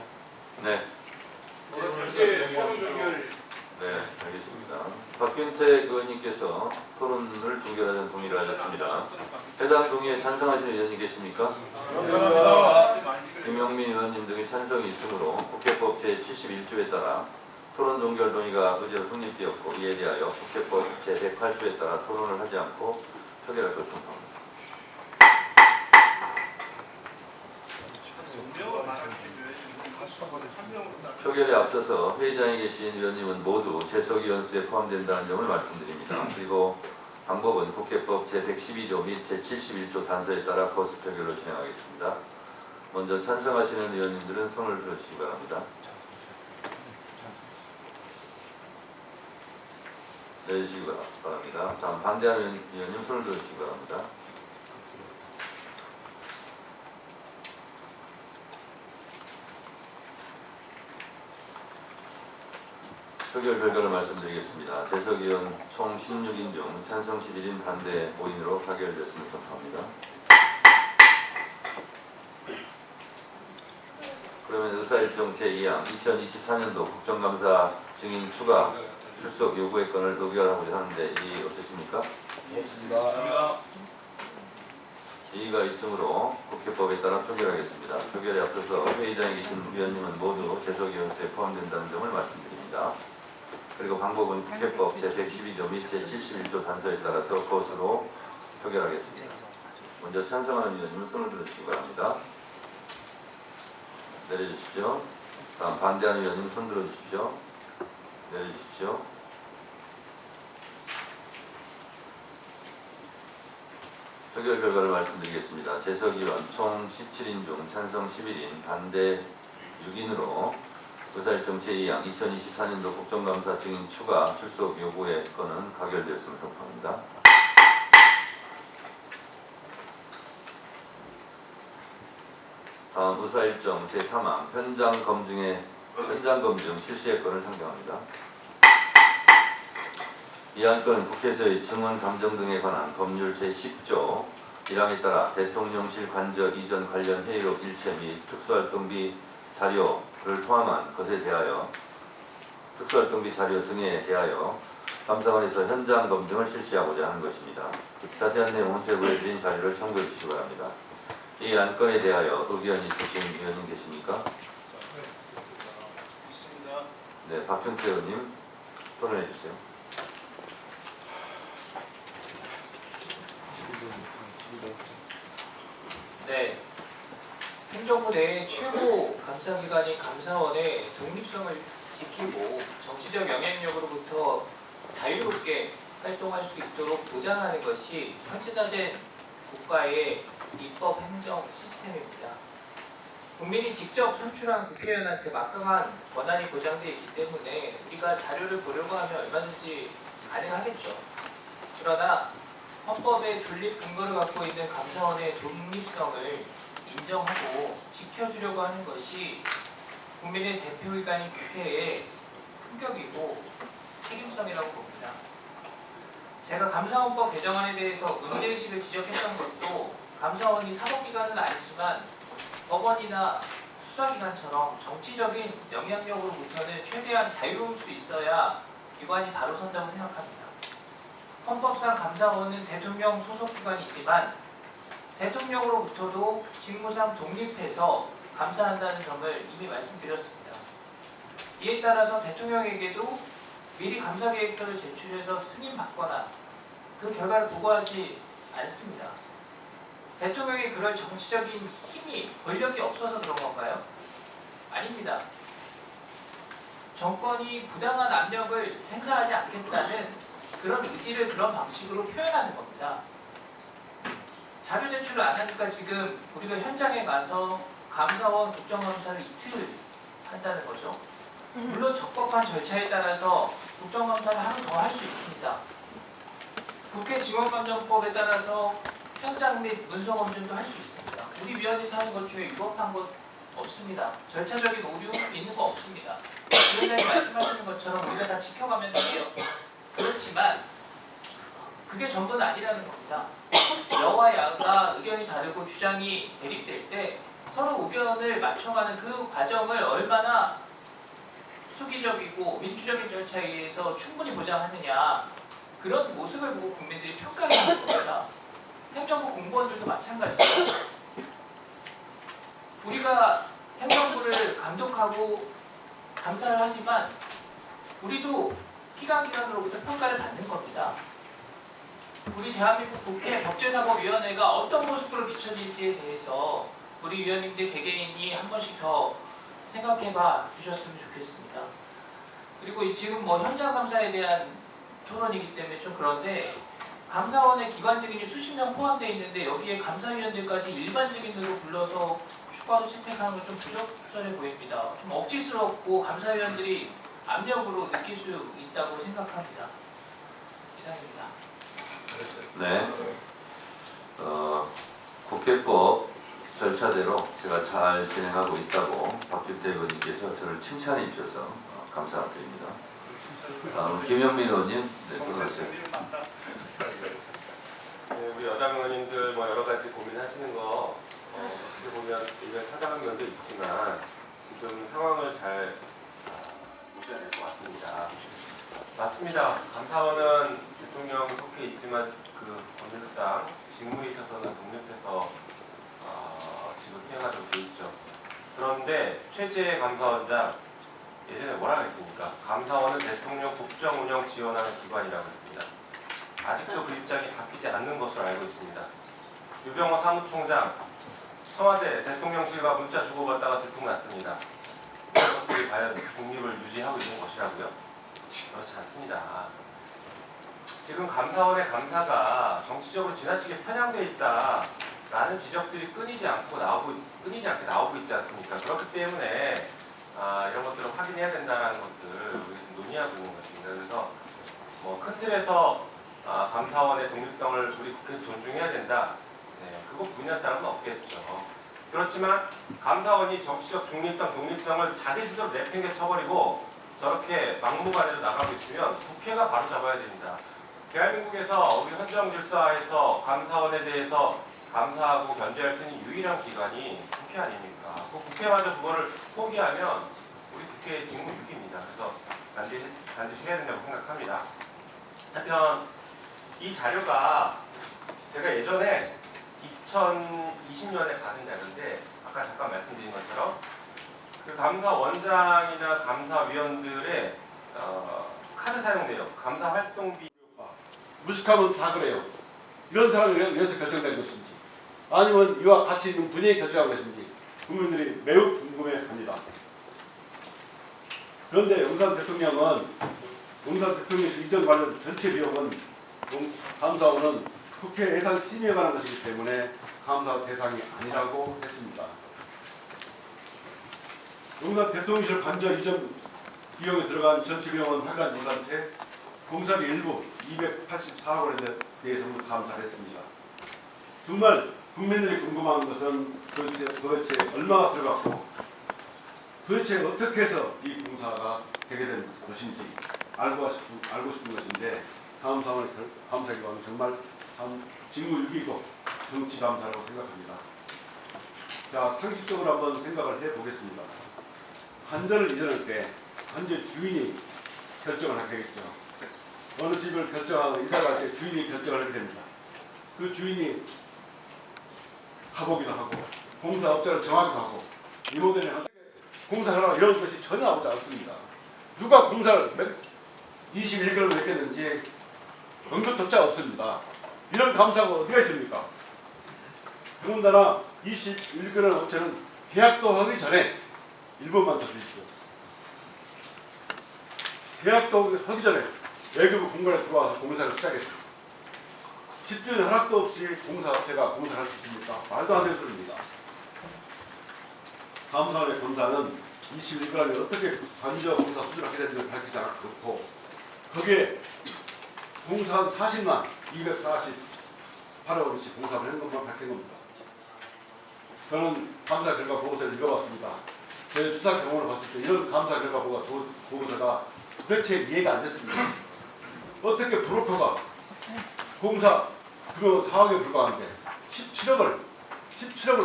네. 이제 토론 종결. 네, 알겠습니다. 박균택 의원님께서 토론을 종결하는 동의를 하셨습니다. 해당 동의에 찬성하시는 의원님 계십니까? 김영민 의원님 등의 찬성이 있으므로 국회법 제71조에 따라 토론 종결 동의가 의제로 성립되었고 이에 대하여 국회법 제108조에 따라 토론을 하지 않고 표결할 것을 청구합니다. 표결에 앞서서 회의장에 계신 위원님은 모두 재석위원 수에 포함된다는 점을 말씀드립니다. 그리고 방법은 국회법 제112조 및 제71조 단서에 따라 거수 표결로 진행하겠습니다. 먼저 찬성하시는 위원님들은 손을 들어주시기 바랍니다. 내주시기 바랍니다. 다음 반대하는 위원님 손을 들어주시기 바랍니다. 표결 결과를 말씀드리겠습니다. 재석위원 총 16인 중 찬성 11인 반대 5인으로 가결되었음을 선포합니다. 그러면 의사일정 제2항 2024년도 국정감사 증인 추가 출석 요구의 건을 의결하고자 하는데 이의 어떠십니까? 좋습니다. 이의가 있으므로 국회법에 따라 표결하겠습니다. 표결에 앞서서 회의장에 계신 위원님은 모두 재석위원 수에 포함된다는 점을 말씀드립니다. 그리고 방법은 국회법 제112조 및 제71조 단서에 따라서 것으로 표결하겠습니다. 먼저 찬성하는 의원님은 손을 들어주시기 바랍니다. 내려주십시오. 다음 반대하는 의원님 손 들어주십시오. 내려주십시오. 표결 결과를 말씀드리겠습니다. 재석 의원 총 17인 중 찬성 11인, 반대 6인으로 의사일정 제2항 2024년도 국정감사 증인 추가 출석 요구의 건은 가결되었음을 선포합니다. 다음 의사일정 제3항 현장 검증 실시의 건을 상정합니다. 이 안건은 국회에서의 증언 감정 등에 관한 법률 제10조 1항에 따라 대통령실 관저 이전 관련 회의록 일체 및 특수활동비 자료를 포함한 것에 대하여 특수활동비 자료 등에 대하여 감사원에서 현장 검증을 실시하고자 하는 것입니다. 자세한 내용은 제보해 드린 자료를 참고해 주시기 바랍니다. 이 안건에 대하여 의견이 있으신 의원님 계십니까? 있습니다. 네, 박형태 의원님 토론해 주세요. 네. 행정부 내 최고 감사기관인 감사원의 독립성을 지키고 정치적 영향력으로부터 자유롭게 활동할 수 있도록 보장하는 것이 선진화된 국가의 입법 행정 시스템입니다. 국민이 직접 선출한 국회의원한테 막강한 권한이 보장되어 있기 때문에 우리가 자료를 보려고 하면 얼마든지 가능하겠죠. 그러나 헌법의 존립 근거를 갖고 있는 감사원의 독립성을 인정하고 지켜주려고 하는 것이 국민의 대표기관인 국회의 품격이고 책임성이라고 봅니다. 제가 감사원법 개정안에 대해서 문제의식을 지적했던 것도 감사원이 사법기관은 아니지만 법원이나 수사기관처럼 정치적인 영향력으로부터는 최대한 자유로울 수 있어야 기관이 바로 선다고 생각합니다. 헌법상 감사원은 대통령 소속기관이지만 대통령으로부터도 직무상 독립해서 감사한다는 점을 이미 말씀드렸습니다. 이에 따라서 대통령에게도 미리 감사계획서를 제출해서 승인받거나 그 결과를 보고하지 않습니다. 대통령이 그럴 정치적인 힘이, 권력이 없어서 그런 건가요? 아닙니다. 정권이 부당한 압력을 행사하지 않겠다는 그런 의지를 그런 방식으로 표현하는 겁니다. 자료 제출을 안 하니까 지금 우리가 현장에 가서 감사원 국정감사를 이틀 한다는 거죠. 물론 적법한 절차에 따라서 국정감사를 하루 더 할 수 있습니다. 국회 직원감정법에 따라서 현장 및 문서검증도 할 수 있습니다. 우리 위원회에서 하는 것 중에 위법한 것 없습니다. 절차적인 오류 있는 거 없습니다. 위원장님 말씀하시는 것처럼 우리가 다 지켜가면서 해요. 그렇지만 그게 전부는 아니라는 겁니다. 여와 야가 의견이 다르고 주장이 대립될 때 서로 의견을 맞춰가는 그 과정을 얼마나 수기적이고 민주적인 절차에 의해서 충분히 보장하느냐, 그런 모습을 보고 국민들이 평가를 하는 겁니다. 행정부 공무원들도 마찬가지죠. 우리가 행정부를 감독하고 감사를 하지만 우리도 피감기관으로부터 평가를 받는 겁니다. 우리 대한민국 국회 법제사법위원회가 어떤 모습으로 비춰질지에 대해서 우리 위원님들 개개인이 한 번씩 더 생각해봐 주셨으면 좋겠습니다. 그리고 지금 뭐 현장 감사에 대한 토론이기 때문에 좀 그런데, 감사원에 기관 증인이 수십 명 포함되어 있는데 여기에 감사위원들까지 일반 증인으로 불러서 추가로 채택하는 건 좀 부적절해 보입니다. 좀 억지스럽고 감사위원들이 압력으로 느낄 수 있다고 생각합니다. 이상입니다. 네. 국회법 절차대로 제가 잘 진행하고 있다고 박규태 의원님께서 저를 칭찬해 주셔서 감사드립니다. 김영민 의원님, 네, 들어주세요. 네, 우리 여당 의원님들 뭐 여러 가지 고민하시는 거 어떻게 보면 의견 타당한 면도 있지만 지금 상황을 잘 보셔야 될 것 같습니다. 맞습니다. 감사원은 대통령 속해 있지만 그 법률상 직무에 있어서는 독립해서 지금 수행하도록 되어 있죠. 그런데 최재 감사원장 예전에 뭐라 했습니까? 감사원은 대통령 국정 운영 지원하는 기관이라고 했습니다. 아직도 그 입장이 바뀌지 않는 것으로 알고 있습니다. 유병호 사무총장 청와대 대통령실과 문자 주고받다가 들통났습니다. 이런 것들이 과연 중립을 유지하고 있는 것이라고요? 그렇지 않습니다. 지금 감사원의 감사가 정치적으로 지나치게 편향돼 있다라는 지적들이 끊이지 않게 나오고 있지 않습니까? 그렇기 때문에 이런 것들을 확인해야 된다는 것을 우리 지금 논의하고 있는 것입니다. 그래서 큰 틀에서 감사원의 독립성을 우리 국회에서 존중해야 된다. 네, 그거 부인할 사람은 없겠죠. 그렇지만 감사원이 정치적 중립성, 독립성을 자기 스스로 내팽개 쳐버리고 저렇게 막무가내로 나가고 있으면 국회가 바로 잡아야 됩니다. 대한민국에서 우리 헌정 질서하에서 감사원에 대해서 감사하고 견제할 수 있는 유일한 기관이 국회 아닙니까? 그 국회마저 그거를 포기하면 우리 국회의 직무유기입니다. 그래서 반드시 해야 된다고 생각합니다. 한편 이 자료가 제가 예전에 2020년에 받은 자료인데 아까 잠깐 말씀드린 것처럼 그 감사원장이나 감사위원들의 카드 사용 내역, 감사 활동비 무식하면 다 그래요. 이런 사람을 위해서 결정된 것인지 아니면 이와 같이 있는 분위기 결정한 것인지 국민들이 매우 궁금해합니다. 그런데 용산 대통령실 이전 관련 전체 비용은 감사원은 국회 예산 심의에 관한 것이기 때문에 감사 대상이 아니라고 했습니다. 용산 대통령실 관절 이전 비용에 들어간 전체 비용은 하여간 논란 채 공사비 일부 284억 원에 대해서는 감사를 했습니다. 정말 국민들이 궁금한 것은 도대체 얼마가 들어갔고 도대체 어떻게 해서 이 공사가 되게 된 것인지 알고 싶은 것인데 감사원의 감사기관은 정말 참 직무유기고 정치감사라고 생각합니다. 자, 상식적으로 한번 생각을 해보겠습니다. 관절을 이전할 때 관절 주인이 결정을 하게 되겠죠. 어느 집을 결정하고 이사 갈 때 주인이 결정을 하게 됩니다. 그 주인이 가보기도 하고 공사업자를 정하기도 하고 이 모델에 공사하라 이런 것이 전혀 나오지 않습니다. 누가 공사를 21건을 했겠는지 언급조차 없습니다. 이런 감사가 어디가 있습니까? 더군다나 21건의 업체는 계약도 하기 전에 1번만 더 주십시오. 계약도 하기 전에 외교부 공간에 들어와서 공사를 시작했습니다. 집주인 허락도 없이 공사업체가 공사를 할 수 있습니까? 말도 안 되는 소리입니다. 감사원의 검사는 21건이 어떻게 관저 공사 수준을 하게 되는지 밝히지 않고 거기에 공사한 40만 248억 원씩 공사를 한 것만 밝힌 겁니다. 저는 감사 결과 보고서를 읽어봤습니다. 제 수사 경험을 봤을 때 이런 감사 결과 보고서가 도대체 이해가 안 됐습니다. 어떻게 브로커가 공사 금액은 4억에 불과한데 17억을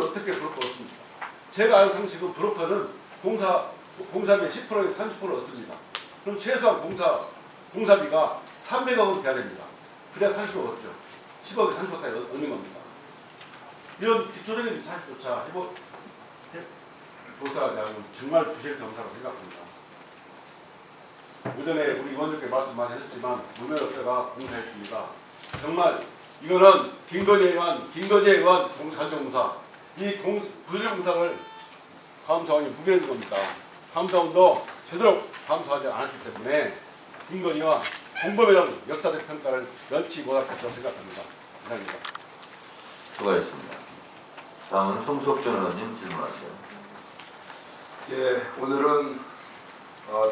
어떻게 브로커가 얻습니까? 제가 아는 상식은 브로커는 공사비의 10%에서 30%를 얻습니다. 그럼 최소한 공사비가 300억은 돼야 됩니다. 그래야 30억 얻죠. 10억에 30억 사이 얻는 겁니다. 이런 기초적인 사실조차 조사가 되고 정말 부실검사라고 생각합니다. 오전에 우리 의원님께 말씀 많이 하셨지만 무면업자가 공사했습니다. 정말 이거는 김건희 의원 관정공사 이 부실공사를 감사원이 무게해준 겁니다. 감사원도 제대로 감사하지 않았기 때문에 김건희와 공범이라는 역사적 평가를 면치 못할 것이라고 생각합니다. 감사합니다. 수고하셨습니다. 다음은 송석준 의원님 질문하세요. 예, 오늘은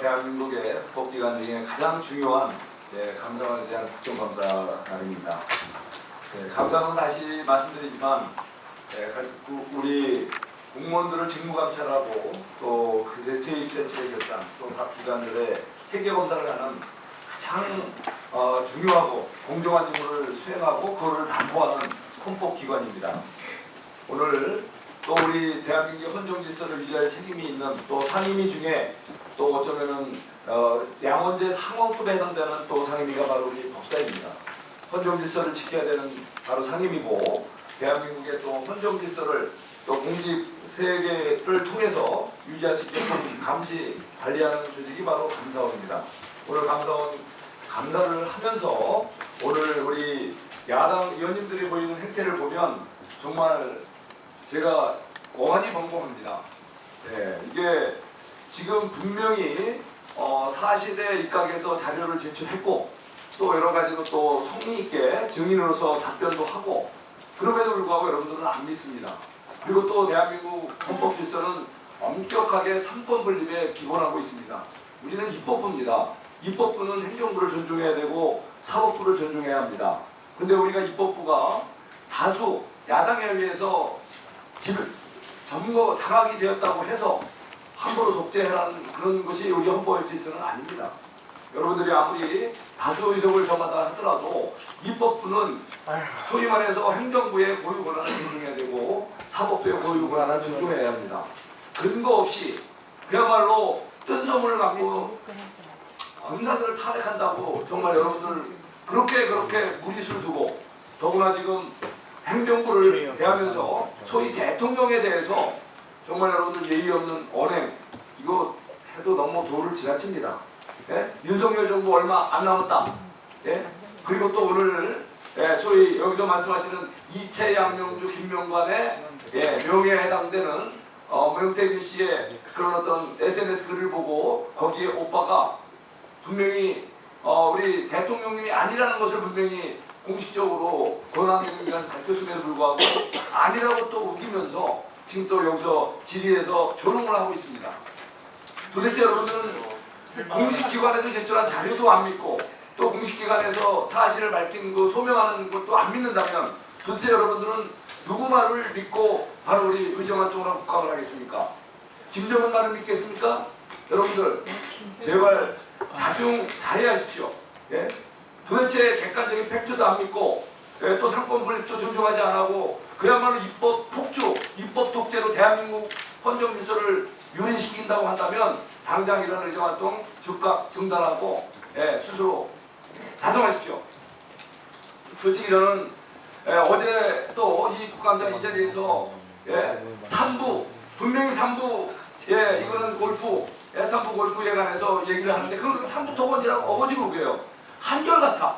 대한민국의 법기관 중에 가장 중요한 감사원에 대한 국정감사 날입니다. 감사는 다시 말씀드리지만 우리 공무원들을 직무감찰하고 또 세입센터의 결산 또 각 기관들의 회계검사를 하는 가장 중요하고 공정한 임무를 수행하고 그거를 담보하는 헌법기관입니다. 오늘 또 우리 대한민국의 헌정질서를 유지할 책임이 있는 또 상임위 중에 또 어쩌면은 양원제 상원급에 해당되는 또 상임위가 바로 우리 법사입니다. 헌정질서를 지켜야 되는 바로 상임위고 대한민국의 또 헌정 질서를 또 공직 세계를 통해서 유지할 수 있게끔 감시 관리하는 조직이 바로 감사원입니다. 오늘 감사원 감사를 하면서 오늘 우리 야당 의원님들이 보이는 행태를 보면 정말 제가 어안이 벙벙합니다. 네, 이게 지금 분명히 사실에 입각해서 자료를 제출했고 또 여러 가지로 또 성의 있게 증인으로서 답변도 하고 그럼에도 불구하고 여러분들은 안 믿습니다. 그리고 또 대한민국 헌법 질서는 엄격하게 3권 분립에 기본하고 있습니다. 우리는 입법부입니다. 입법부는 행정부를 존중해야 되고 사법부를 존중해야 합니다. 근데 우리가 입법부가 다수 야당에 의해서 장악이 되었다고 해서 함부로 독재하는 그런 것이 우리 헌법의 질서는 아닙니다. 여러분들이 아무리 다수 의석을 정한다 하더라도 입법부는 소위 말해서 행정부의 고유 권한을 존중해야 되고 사법부의 고유 권한을 존중해야 합니다. 근거 없이 그야말로 뜬 소문을 갖고 검사들을 탄핵한다고 정말 여러분들 그렇게 무리수를 두고 더구나 지금 행정부를 대하면서 소위 대통령에 대해서 정말 여러분들 예의 없는 언행 이거 해도 너무 도를 지나칩니다. 예? 윤석열 정부 얼마 안 남았다. 예? 그리고 또 오늘 소위 여기서 말씀하시는 이채 양명주 김명관의 명예에 해당되는 명태균 씨의 그런 어떤 SNS 글을 보고 거기에 오빠가 분명히 우리 대통령님이 아니라는 것을 분명히 공식적으로 권한대행이라서 밝혔음에도 불구하고 아니라고 또 우기면서 지금 또 여기서 질의에서 조롱을 하고 있습니다. 도대체 여러분들은 공식기관에서 제출한 자료도 안 믿고 또 공식기관에서 사실을 밝힌 거 소명하는 것도 안 믿는다면 도대체 여러분들은 누구 말을 믿고 바로 우리 의정한 동안 국감을 하겠습니까? 김정은 말을 믿겠습니까? 여러분들 제발 자중 자해하십시오. 예? 도대체 객관적인 팩트도 안 믿고 또 상권 분립도 존중하지 않고 그야말로 입법 폭주, 입법 독재로 대한민국 헌정 질서를 유린시킨다고 한다면 당장 이런 의정활동 즉각 중단하고 스스로 자성하십시오. 솔직히 저는 어제 또 이 국감장 이 자리에서 3부 분명히 3부 이거는 골프 3부 골프에 관해서 얘기를 하는데 그걸 3부 토건이라고 어거지로 우겨요. 한결같아.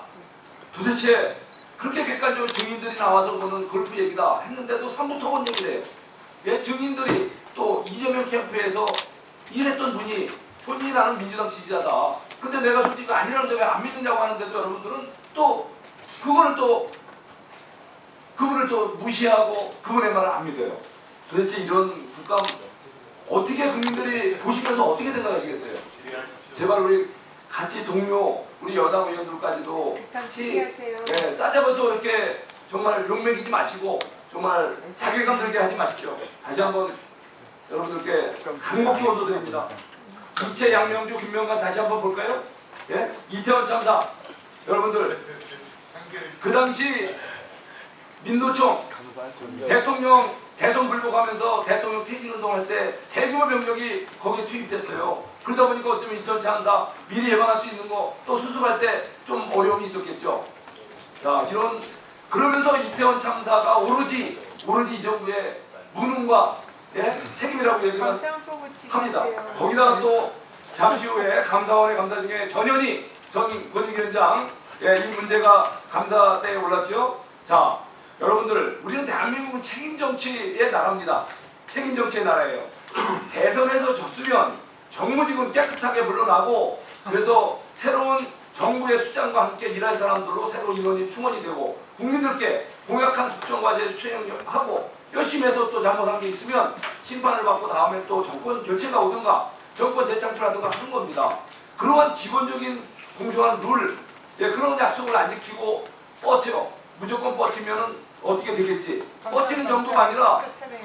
도대체 그렇게 객관적으로 증인들이 나와서 보는 골프 얘기다 했는데도 3부 토건 얘기를 해요. 증인들이 또 이재명 캠프에서 일했던 분이 본인이 나는 민주당 지지자다. 근데 내가 솔직히 아니라는데 왜 안 믿느냐고 하는데도 여러분들은 또 그분을 또 무시하고 그분의 말을 안 믿어요. 도대체 이런 국감 어떻게 국민들이 보시면서 어떻게 생각하시겠어요? 제발 우리 같이 동료 우리 여당 의원들까지도 같이 싸잡아서 이렇게 정말 욕먹이지 마시고 정말 자괴감 들게 하지 마십시오. 다시 한번 여러분들께 강력히 호소드립니다. 이채 양명주 김명관 다시 한번 볼까요? 이태원 참사 여러분들 그 당시 민노총 대통령 대선 불복하면서 대통령 퇴진운동할 때 대규모 병력이 거기에 투입됐어요. 그러다 보니까 어쩌면 이태원 참사 미리 예방할 수 있는 거 또 수습할 때 좀 어려움이 있었겠죠. 자 그러면서 이태원 참사가 오로지 이 정부의 무능과 책임이라고 얘기를 합니다. 거기다가 또 잠시 후에 감사원의 감사 중에 전현희 전 권익위원장 이 문제가 감사 때에 올랐죠. 자 여러분들 우리는 대한민국은 책임정치의 나라입니다. 책임정치의 나라예요. 대선에서 졌으면 정무직은 깨끗하게 물러나고 그래서 새로운 정부의 수장과 함께 일할 사람들로 새로운 인원이 충원이 되고 국민들께 공약한 국정과제 수행하고 열심히 해서 또 잘못한 게 있으면 심판을 받고 다음에 또 정권 교체가 오든가 정권 재창출하든가 하는 겁니다. 그러한 기본적인 공정한 룰 그런 약속을 안 지키고 버텨 무조건 버티면은 어떻게 되겠지? 버티는 정도가 아니라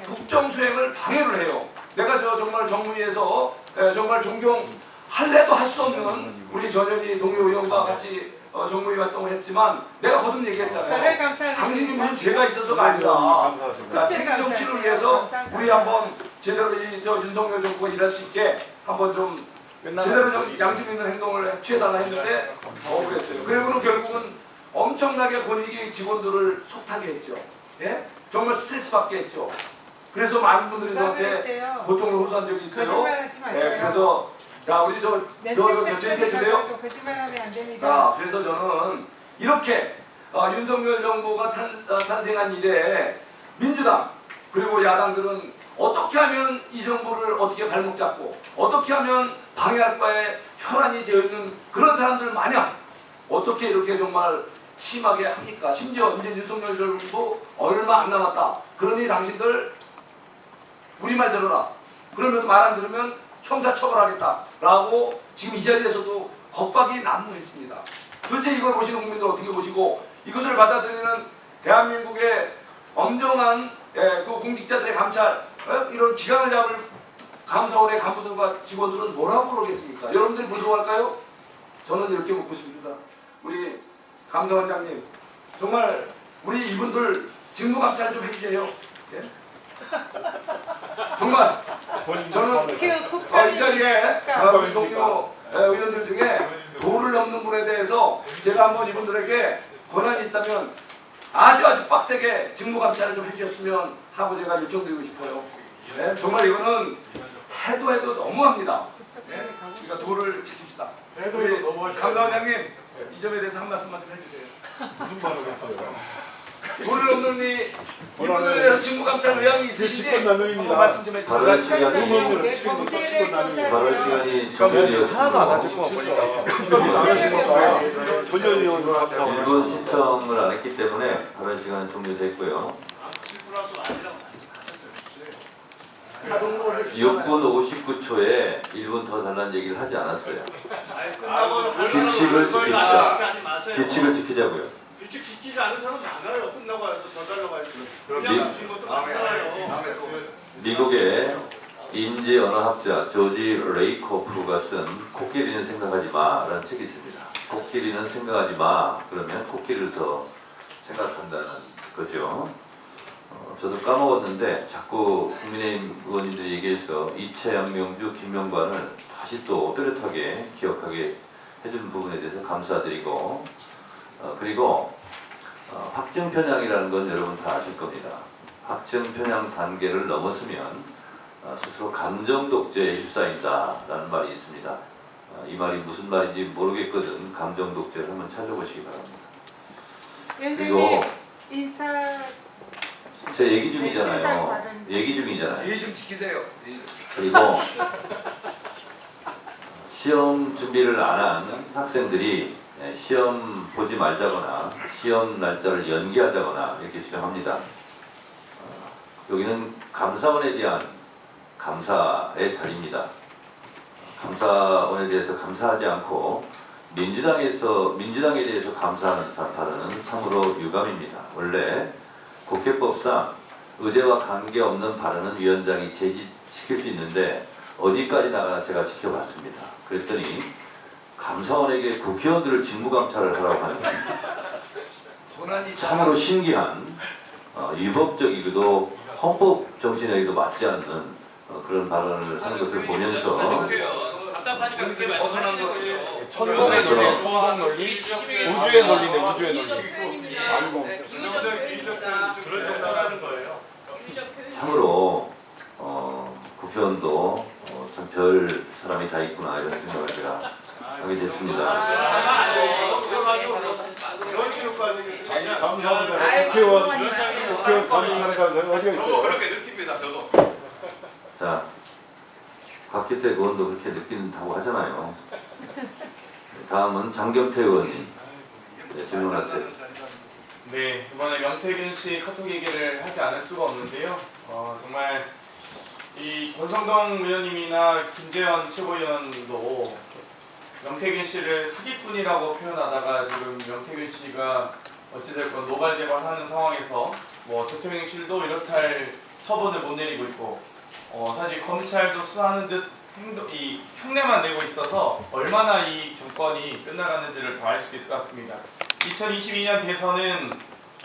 국정 수행을 방해를 해요. 내가 정말 정무위에서 정말 존경할래도 할 수 없는 우리 전현희 동료 의원과 같이 정무위 활동을 했지만 내가 거듭 얘기했잖아요. 당신이 무슨 죄가 있어서가 아니다. 자 책임 정치를 위해서 우리 한번 제대로 윤석열 정부가 일할 수 있게 한번 좀 제대로 좀 양심 있는 행동을 취해달라 했는데 억울했어요. 그리고는 결국은 엄청나게 권익위 직원들을 속타게 했죠. 정말 스트레스 받게 했죠. 그래서 많은 분들이 저한테 그랬대요. 고통을 호소한 적이 있어요. 거짓말하지 마세요. 그래서 자 우리 저 제지해 주세요. 거짓말하면 안 됩니다. 자, 그래서 저는 이렇게 윤석열 정부가 탄생한 이래 민주당 그리고 야당들은 어떻게 하면 이 정부를 어떻게 발목 잡고 어떻게 하면 방해할 바에 혈안이 되어 있는 그런 사람들 마냥 어떻게 이렇게 정말 심하게 합니까? 심지어 이제 윤석열 정부 얼마 안 남았다. 그러니 당신들 우리말 들어라. 그러면서 말 안 들으면 형사처벌하겠다라고 지금 이 자리에서도 겁박이 난무했습니다. 도대체 이걸 보시는 국민들 어떻게 보시고 이것을 받아들이는 대한민국의 엄정한 그 공직자들의 감찰 이런 기강을 잡을 감사원의 간부들과 직원들은 뭐라고 그러겠습니까? 여러분들이 무서워할까요? 저는 이렇게 묻고 싶습니다. 우리 감사원장님 정말 우리 이분들 직무감찰 좀 해주세요. 예? 정말 저는 이 자리에 우리 동료 의원들 중에 도를 넘는 분에 대해서 제가 한번 이분들에게 권한이 있다면 아주 빡세게 직무감찰을 좀 해주셨으면 하고 제가 요청드리고 싶어요. 네? 정말 이거는 해도 너무합니다. 네? 그러니까 도를 지킵시다. 우리 감사원장님 이 점에 대해서 한 말씀만 좀 해주세요. 무슨 말을 했어요? 도를 넘는 이분들에 대해서 직무감찰 의향이 있으신지 한번 말씀 좀 발언 해주세요. 시간이 발언 시간이 종료되었습니다. 하나도 안 하셨구만 보니까. 전현 의원 감사. 1분 신청을 안 했기 때문에 발언 시간은 종료됐고요. 6분 59초에 1분 더 달라는 얘기를 하지 않았어요. 규칙을 지킵시다. 규칙을 지키자고요. 규칙 지키지 않은 사람 많아요. 끝나고 와서 더 달라고 해서 그냥 주신 것도 많잖아요. 미국의 인지 언어학자 조지 레이코프가 쓴 코끼리는 생각하지 마라는 책이 있습니다. 코끼리는 생각하지 마. 그러면 코끼리를 더 생각한다는 거죠. 저도 까먹었는데 자꾸 국민의힘 의원님들이 얘기해서 이채양, 명주, 김명관을 다시 또 또렷하게 기억하게 해준 부분에 대해서 감사드리고 그리고 확증 편향이라는 건 여러분 다 아실 겁니다. 확증 편향 단계를 넘었으면 스스로 감정 독재에 휩싸인다라는 말이 있습니다. 이 말이 무슨 말인지 모르겠거든 감정 독재를 한번 찾아보시기 바랍니다. 그리고 인사 제 얘기 중이잖아요. 얘기 중이잖아요. 예의 좀 지키세요. 그리고 시험 준비를 안 한 학생들이 시험 보지 말자거나 시험 날짜를 연기하자거나 이렇게 주장합니다. 여기는 감사원에 대한 감사의 자리입니다. 감사원에 대해서 감사하지 않고 민주당에 대해서 감사하는 발언은 참으로 유감입니다. 원래 국회법상 의제와 관계없는 발언은 위원장이 제지시킬 수 있는데 어디까지 나가나 제가 지켜봤습니다. 그랬더니 감사원에게 국회의원들을 직무감찰을 하라고 하는 참으로 신기한 위법적이고도 헌법 정신에도 맞지 않는 그런 발언을 하는 것을 보면서 답답하니까 그렇게 말씀하시는 거죠. 천공의 논리, 천공 논리, 우주의 논리네, 우주의 논리. 참으로 국회의원도 참 별 사람이 다 있구나 이런 생각을 제가 하게 됐습니다. 그런 식으로까지 그냥 감사합니다. 국회의원 감사하는 감사는 어디가 있어요? 그렇게 느낍니다. 저도. 자, 곽기태 의원도 그렇게 느낀다고 하잖아요. 다음은 장경태 의원님 질문하세요. 네, 이번에 명태균 씨 카톡 얘기를 하지 않을 수가 없는데요. 정말 이 권성동 의원님이나 김재현 최고위원도 명태균 씨를 사기꾼이라고 표현하다가 지금 명태균 씨가 어찌됐건 노발대발하는 상황에서 뭐 대통령실도 이렇다 할 처분을 못 내리고 있고 사실 검찰도 수사하는 듯 이 흉내만 내고 있어서 얼마나 이 정권이 끝나가는지를 더 알 수 있을 것 같습니다. 2022년 대선은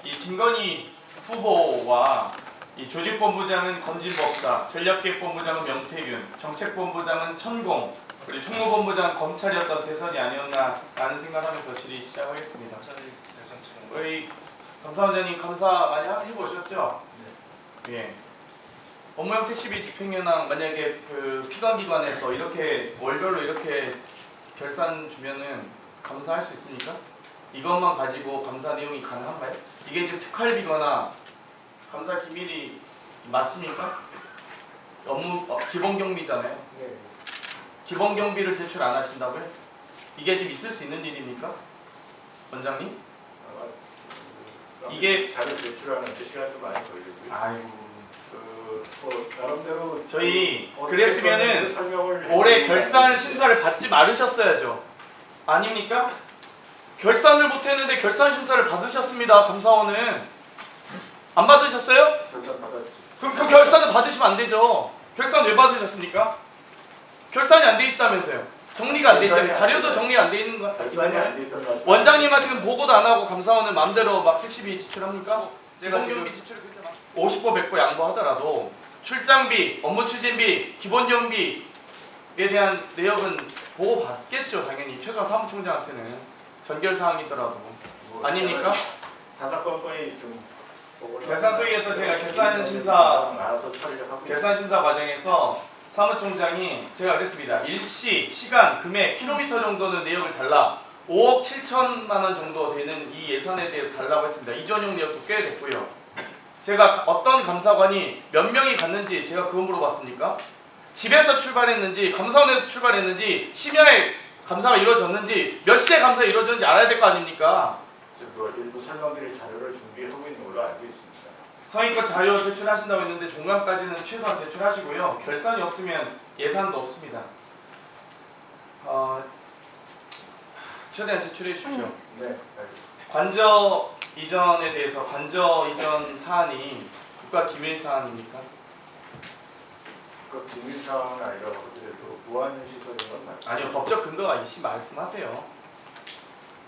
이 김건희 후보와 이 조직본부장은 건진법사, 전략기획본부장은 명태균, 정책본부장은 천공, 그리고 총무본부장 검찰이었던 대선이 아니었나라는 생각하면서 질의 시작하겠습니다. 우리 감사원장님 감사 많이 해보셨죠? 예. 업무형 택시비 집행연항 만약에 그 피감기관에서 이렇게 월별로 이렇게 결산 주면은 감사할 수 있습니까? 이것만 가지고 감사 내용이 가능한가요? 이게 지금 특활비거나 감사 기밀이 맞습니까? 업무 기본 경비잖아요. 네. 기본 경비를 제출 안 하신다고요? 이게 지금 있을 수 있는 일입니까? 원장님? 이게- 자료 제출하는 데 시간 좀 많이 걸리고요. 아이고. 나름대로 저희 어떻게 그랬으면은 설명을 올해 해드리는 결산 게 심사를 받지 말으셨어야죠. 아닙니까? 결산을 못했는데 결산 심사를 받으셨습니다. 감사원은 안 받으셨어요? 결산 받았지. 그럼 그 결산을 받으시면 안 되죠. 결산 왜 받으셨습니까? 결산이 안 돼 있다면서요. 정리가 안 돼 있다면 자료도 정리 안 돼 있는 거 결산이 아닌가요? 안 돼 있던 말씀. 원장님한테는 보고도 안 하고 감사원은 마음대로 막 택시비 지출합니까? 제가 지금 50보 100보 양보하더라도 출장비, 업무 추진비, 기본 경비에 대한 내역은 보고 받겠죠. 당연히 최소한 사무총장한테는 전결 사항이더라도 아닙니까? 사사건건이 좀 결산 소위에서 제가 결산 심사 알아서 처리를 하고 결산 심사 과정에서 사무총장이 제가 그랬습니다. 일시, 시간, 금액, 킬로미터 정도는 내역을 달라. 5억 7천만 원 정도 되는 이 예산에 대해서 달라고 했습니다. 이전용 내역도 꽤 됐고요. 제가 어떤 감사관이 몇 명이 갔는지 제가 그거 물어봤습니까? 집에서 출발했는지 감사원에서 출발했는지 심야에 감사가 이루어졌는지 몇 시에 감사가 이루어졌는지 알아야 될 거 아닙니까? 지금 일부 설명드릴 자료를 준비하고 있는 걸로 알고 있습니다. 성의껏 자료 제출하신다고 했는데 종강까지는 최소한 제출하시고요. 결산이 없으면 예산도 없습니다. 최대한 제출해 주십시오. 네, 알겠습니다. 관저 이전에 대해서 관저 이전 사안이 국가 기밀 사안입니까? 그 기밀 사항은 아니라고 하더라도 보안 시설인 건 맞죠? 아니요, 법적 근거가 있시 말씀하세요.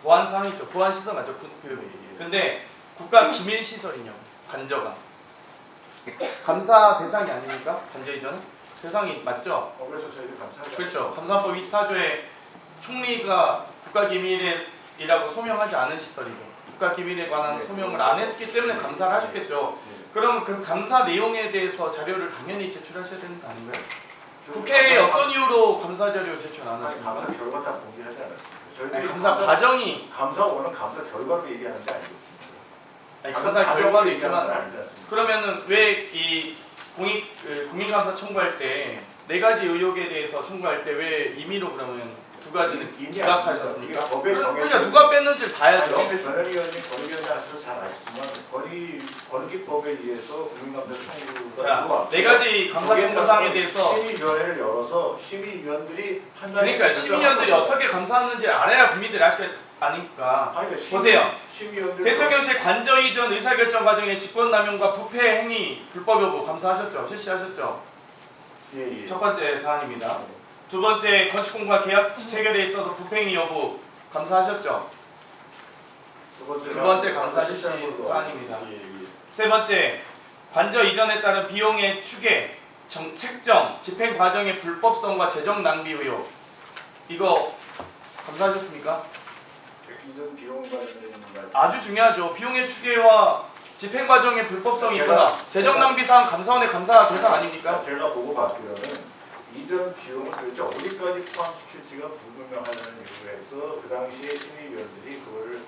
보안 사항이죠. 보안 시설 맞죠? 근데 국가 기밀 시설이요. 관저가 감사 대상이 아닙니까? 관저 이전은 대상이 맞죠? 그래서 저희도 감사하죠. 그렇죠. 감사법 24조에 총리가 국가기밀이라고 소명하지 않은 시설이고 국가기밀에 관한 네. 소명을 안 했기 때문에 감사를 하셨겠죠. 그럼 그 감사 내용에 대해서 자료를 당연히 제출하셔야 되는 거 아닌가요? 국회에 어떤 이유로 감사 자료 제출 안 아니, 하십니까? 감사 결과 다 공개하지 않았습니다. 아니, 저희들이 감사 과정이 감사원은 감사 결과로 얘기하는 게 아니겠습니다. 아니, 감사 결과도 있지만 아니지 않습니까? 그러면은 왜 이 국민감사 청구할 때 4가지 의혹에 대해서 청구할 때 왜 임의로 그러면 2가지는 기각하셨습니까? 그러니까 누가 뺐는지를 봐야죠. 옆에 전현위원님 권위위원장께서 잘 아시지만 권기법에 의해서 국민감사 청구가 자, 들어왔고 4가지 감사 청구사항에 대해서 심의위원회를 열어서 심의위원들이 판단. 그러니까 심의위원들이 어떻게 감사하는지 알아야 국민들이 아실 거 아닙니까? 보세요. 심의위원들 대통령실 관저 이전 의사결정 과정에 직권남용과 부패 행위 불법 여부 감사하셨죠? 실시하셨죠? 예. 첫 번째 사안입니다. 두 번째 건축공사 계약 체결에 있어서 부패 행위 여부 감사하셨죠? 두 번째 감사 실시 사안입니다. 세 번째 관저 이전에 따른 비용의 추계, 책정, 집행 과정의 불법성과 재정 낭비 의혹 이거 감사하셨습니까? 이전 비용 관련된 말. 아주 중요하죠. 비용의 추계와 집행 과정의 불법성이 있거나 재정 낭비 사항 감사원의 감사 대상 아닙니까? 제가 보고 받기로는 이전 비용을 도대체 어디까지 포함시킬지가 불분명하다는 이유로 해서 그 당시에 심의위원들이 그거를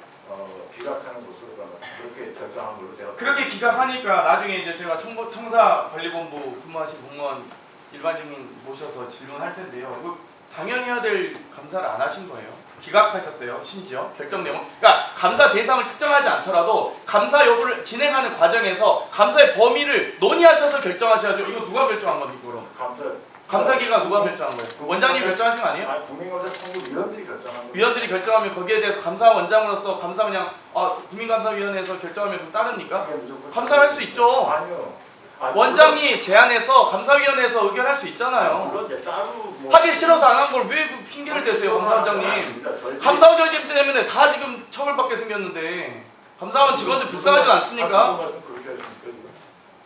기각하는 것으로 그렇게 결정한 걸로 제가. 그렇게 기각하니까 나중에 이제 제가 청사관리본부 근무하신 공무원 일반직인 모셔서 질문할 텐데요. 이거 당연히 해야 될 감사를 안 하신 거예요. 기각하셨어요. 심지어 결정 내용. 그러니까 감사 대상을 특정하지 않더라도 감사 여부를 진행하는 과정에서 감사의 범위를 논의하셔서 결정하셔야죠. 이거 누가 결정한 겁니까 그럼? 감사기가 누가 결정한 거예요? 원장님 결정하신 거 아니에요? 아니, 국민감사 청구위원들이 결정한 거예요. 위원들이 결정하면 거기에 대해서 감사원장으로서 감사 그냥 국민감사위원회에서 결정하면 그럼 따릅니까? 감사를 할 수 있죠. 아니요. 원장이 제안해서 감사위원회에서 의견할 수 있잖아요. 물론 이제 따로 하기 싫어서 안 한 걸 왜 핑계를 대세요, 감사원장님? 감사원장님 때문에 다 지금 처벌받게 생겼는데 감사원 직원들 불쌍하지 않습니까?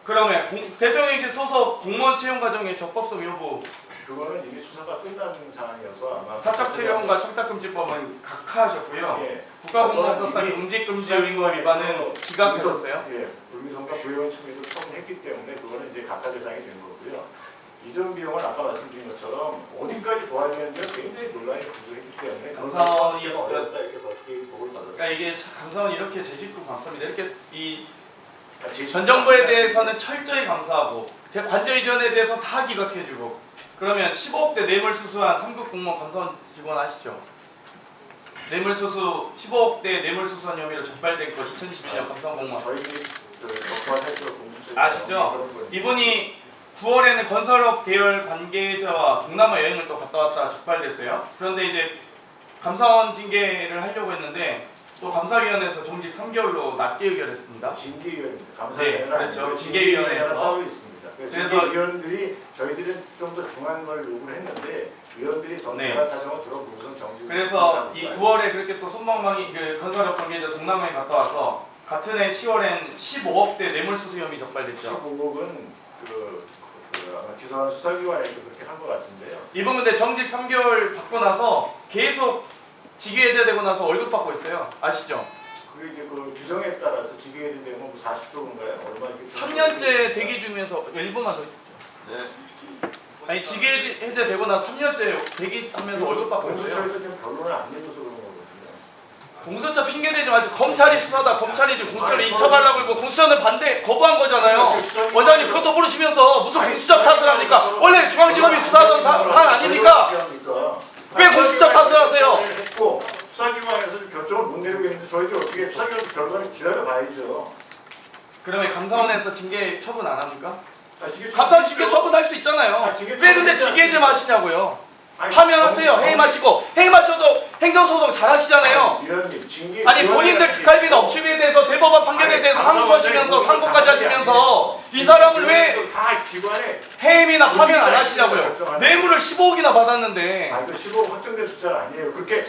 그러면 대통령실 소속 공무원 채용 과정의 적법성 여부 그거는 이미 수사가 끝난 상황이어서 아마 사적 채용과 청탁금지법은 각하하셨고요. 예. 국가공무원법상 공직금지 의무 위반은 기각하셨어요. 예. 불미성과 부여원 첨의도 처음 했기 때문에 그거는 이제 각하 대상이 된 거고요. 이전 비용은 아까 말씀드린 것처럼 어디까지 도와주는지가 굉장히 논란이 부족했기 때문에 감사원이 그건 어렵다 이렇게 어떻게 보고를 받았어요. 그러니까 이게 참 감사원이 이렇게 제 식구 감사합니다. 이렇게 이 그러니까 전 정부에 대해서는 철저히 감사하고 관저 이전에 대해서 다 기각해주고 그러면 15억대 뇌물수수한 3급 공무원 감사원 직원 아시죠? 뇌물수수 15억대 뇌물수수한 혐의로 적발된 거 2021년 감사원 공무원 저희들이 적발할수록 공수처 아시죠? 이분이 9월에는 건설업 계열 관계자와 동남아 여행을 또 갔다 왔다가 적발됐어요. 그런데 이제 감사원 징계를 하려고 했는데 또 감사위원회에서 정직 3개월로 낮게 의결했습니다. 징계위원입니다. 감사위원회가 네, 그렇죠. 아니고 징계위원회에서. 따로 있습니다. 그래서 징계위원들이 저희들은 좀 더 중요한 걸 요구를 했는데 위원들이 전체가 사정을 들어보고선 정직. 그래서 이 9월에 그렇게 또 손방망이 그 건설업 관계자 동남아에 갔다 와서 같은 해 10월엔 15억대 뇌물수수 혐의 적발됐죠. 15억은 아마 기소한 수사기관에서 그렇게 한 것 같은데요. 이분 근데 정직 3개월 받고 나서 계속 직위 해제되고 나서 월급 받고 있어요. 아시죠? 그게 이제 그 규정에 따라서 직위해야 되면 뭐 40%인가요? 얼마 이렇게 3년째 대기 중에서 1분만 더 네. 아니 직위 해제되고 나서 3년째 대기하면서 월급 받고 있어요. 공수처에서 지금 결론을 안 내줘서 그런 거거든요. 공수처 핑계 대지 마시고 검찰이 수사다. 검찰이 지금 공수처를 인척하려고 했고 공수처는 반대 거부한 거잖아요. 원장님 그것도 모르시면서 무슨 공수처 탓을 합니까? 원래 중앙지검이 수사하던 사안 아닙니까? 왜 공수처 탓을 하세요? 했고 수사기관에서 결정을 못 내리고 있는데 저희들 어떻게 수사기관 결과를 기다려봐야죠. 그러면 감사원에서 징계 처분 안 합니까? 징계 감사원 징계 처분할 수 있잖아요. 왜 근데 징계 해제 마시냐고요? 하면 하세요. 해임하시고 해임하셔도 행정소송 잘 하시잖아요. 위원님 징계 아니 본인들 특활비나 업추비에 대해서 대법원 판결에 대해서 항소하시면서 상고까지 하시면서 이 사람을 왜 다 기관에 해임이나 파면 안 하시냐고요. 뇌물을 15억이나 받았는데 아, 그 15억 확정된 숫자가 아니에요. 그렇게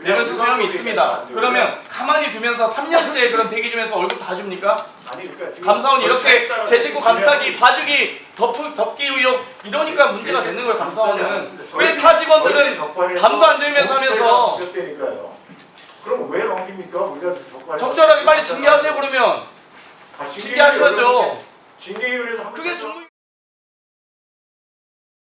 뇌물수 수염이 있습니다. 그러면 가만히 두면서 3년째 그런 대기 중에서 월급 다 줍니까? 아니 그러니까 지금 감사원 이렇게 따라서 제 식구 감싸기, 봐주기, 덮기 의혹 이러니까 문제가 되는 거예요. 감사원은 왜 타 직원들은 밤도 안 저으면서 하면서 그럼 왜 넘깁니까? 우리가 적발 적절하게 빨리 징계하세요. 그러면 징계하셔야죠. 징계위원회에서 그게 중국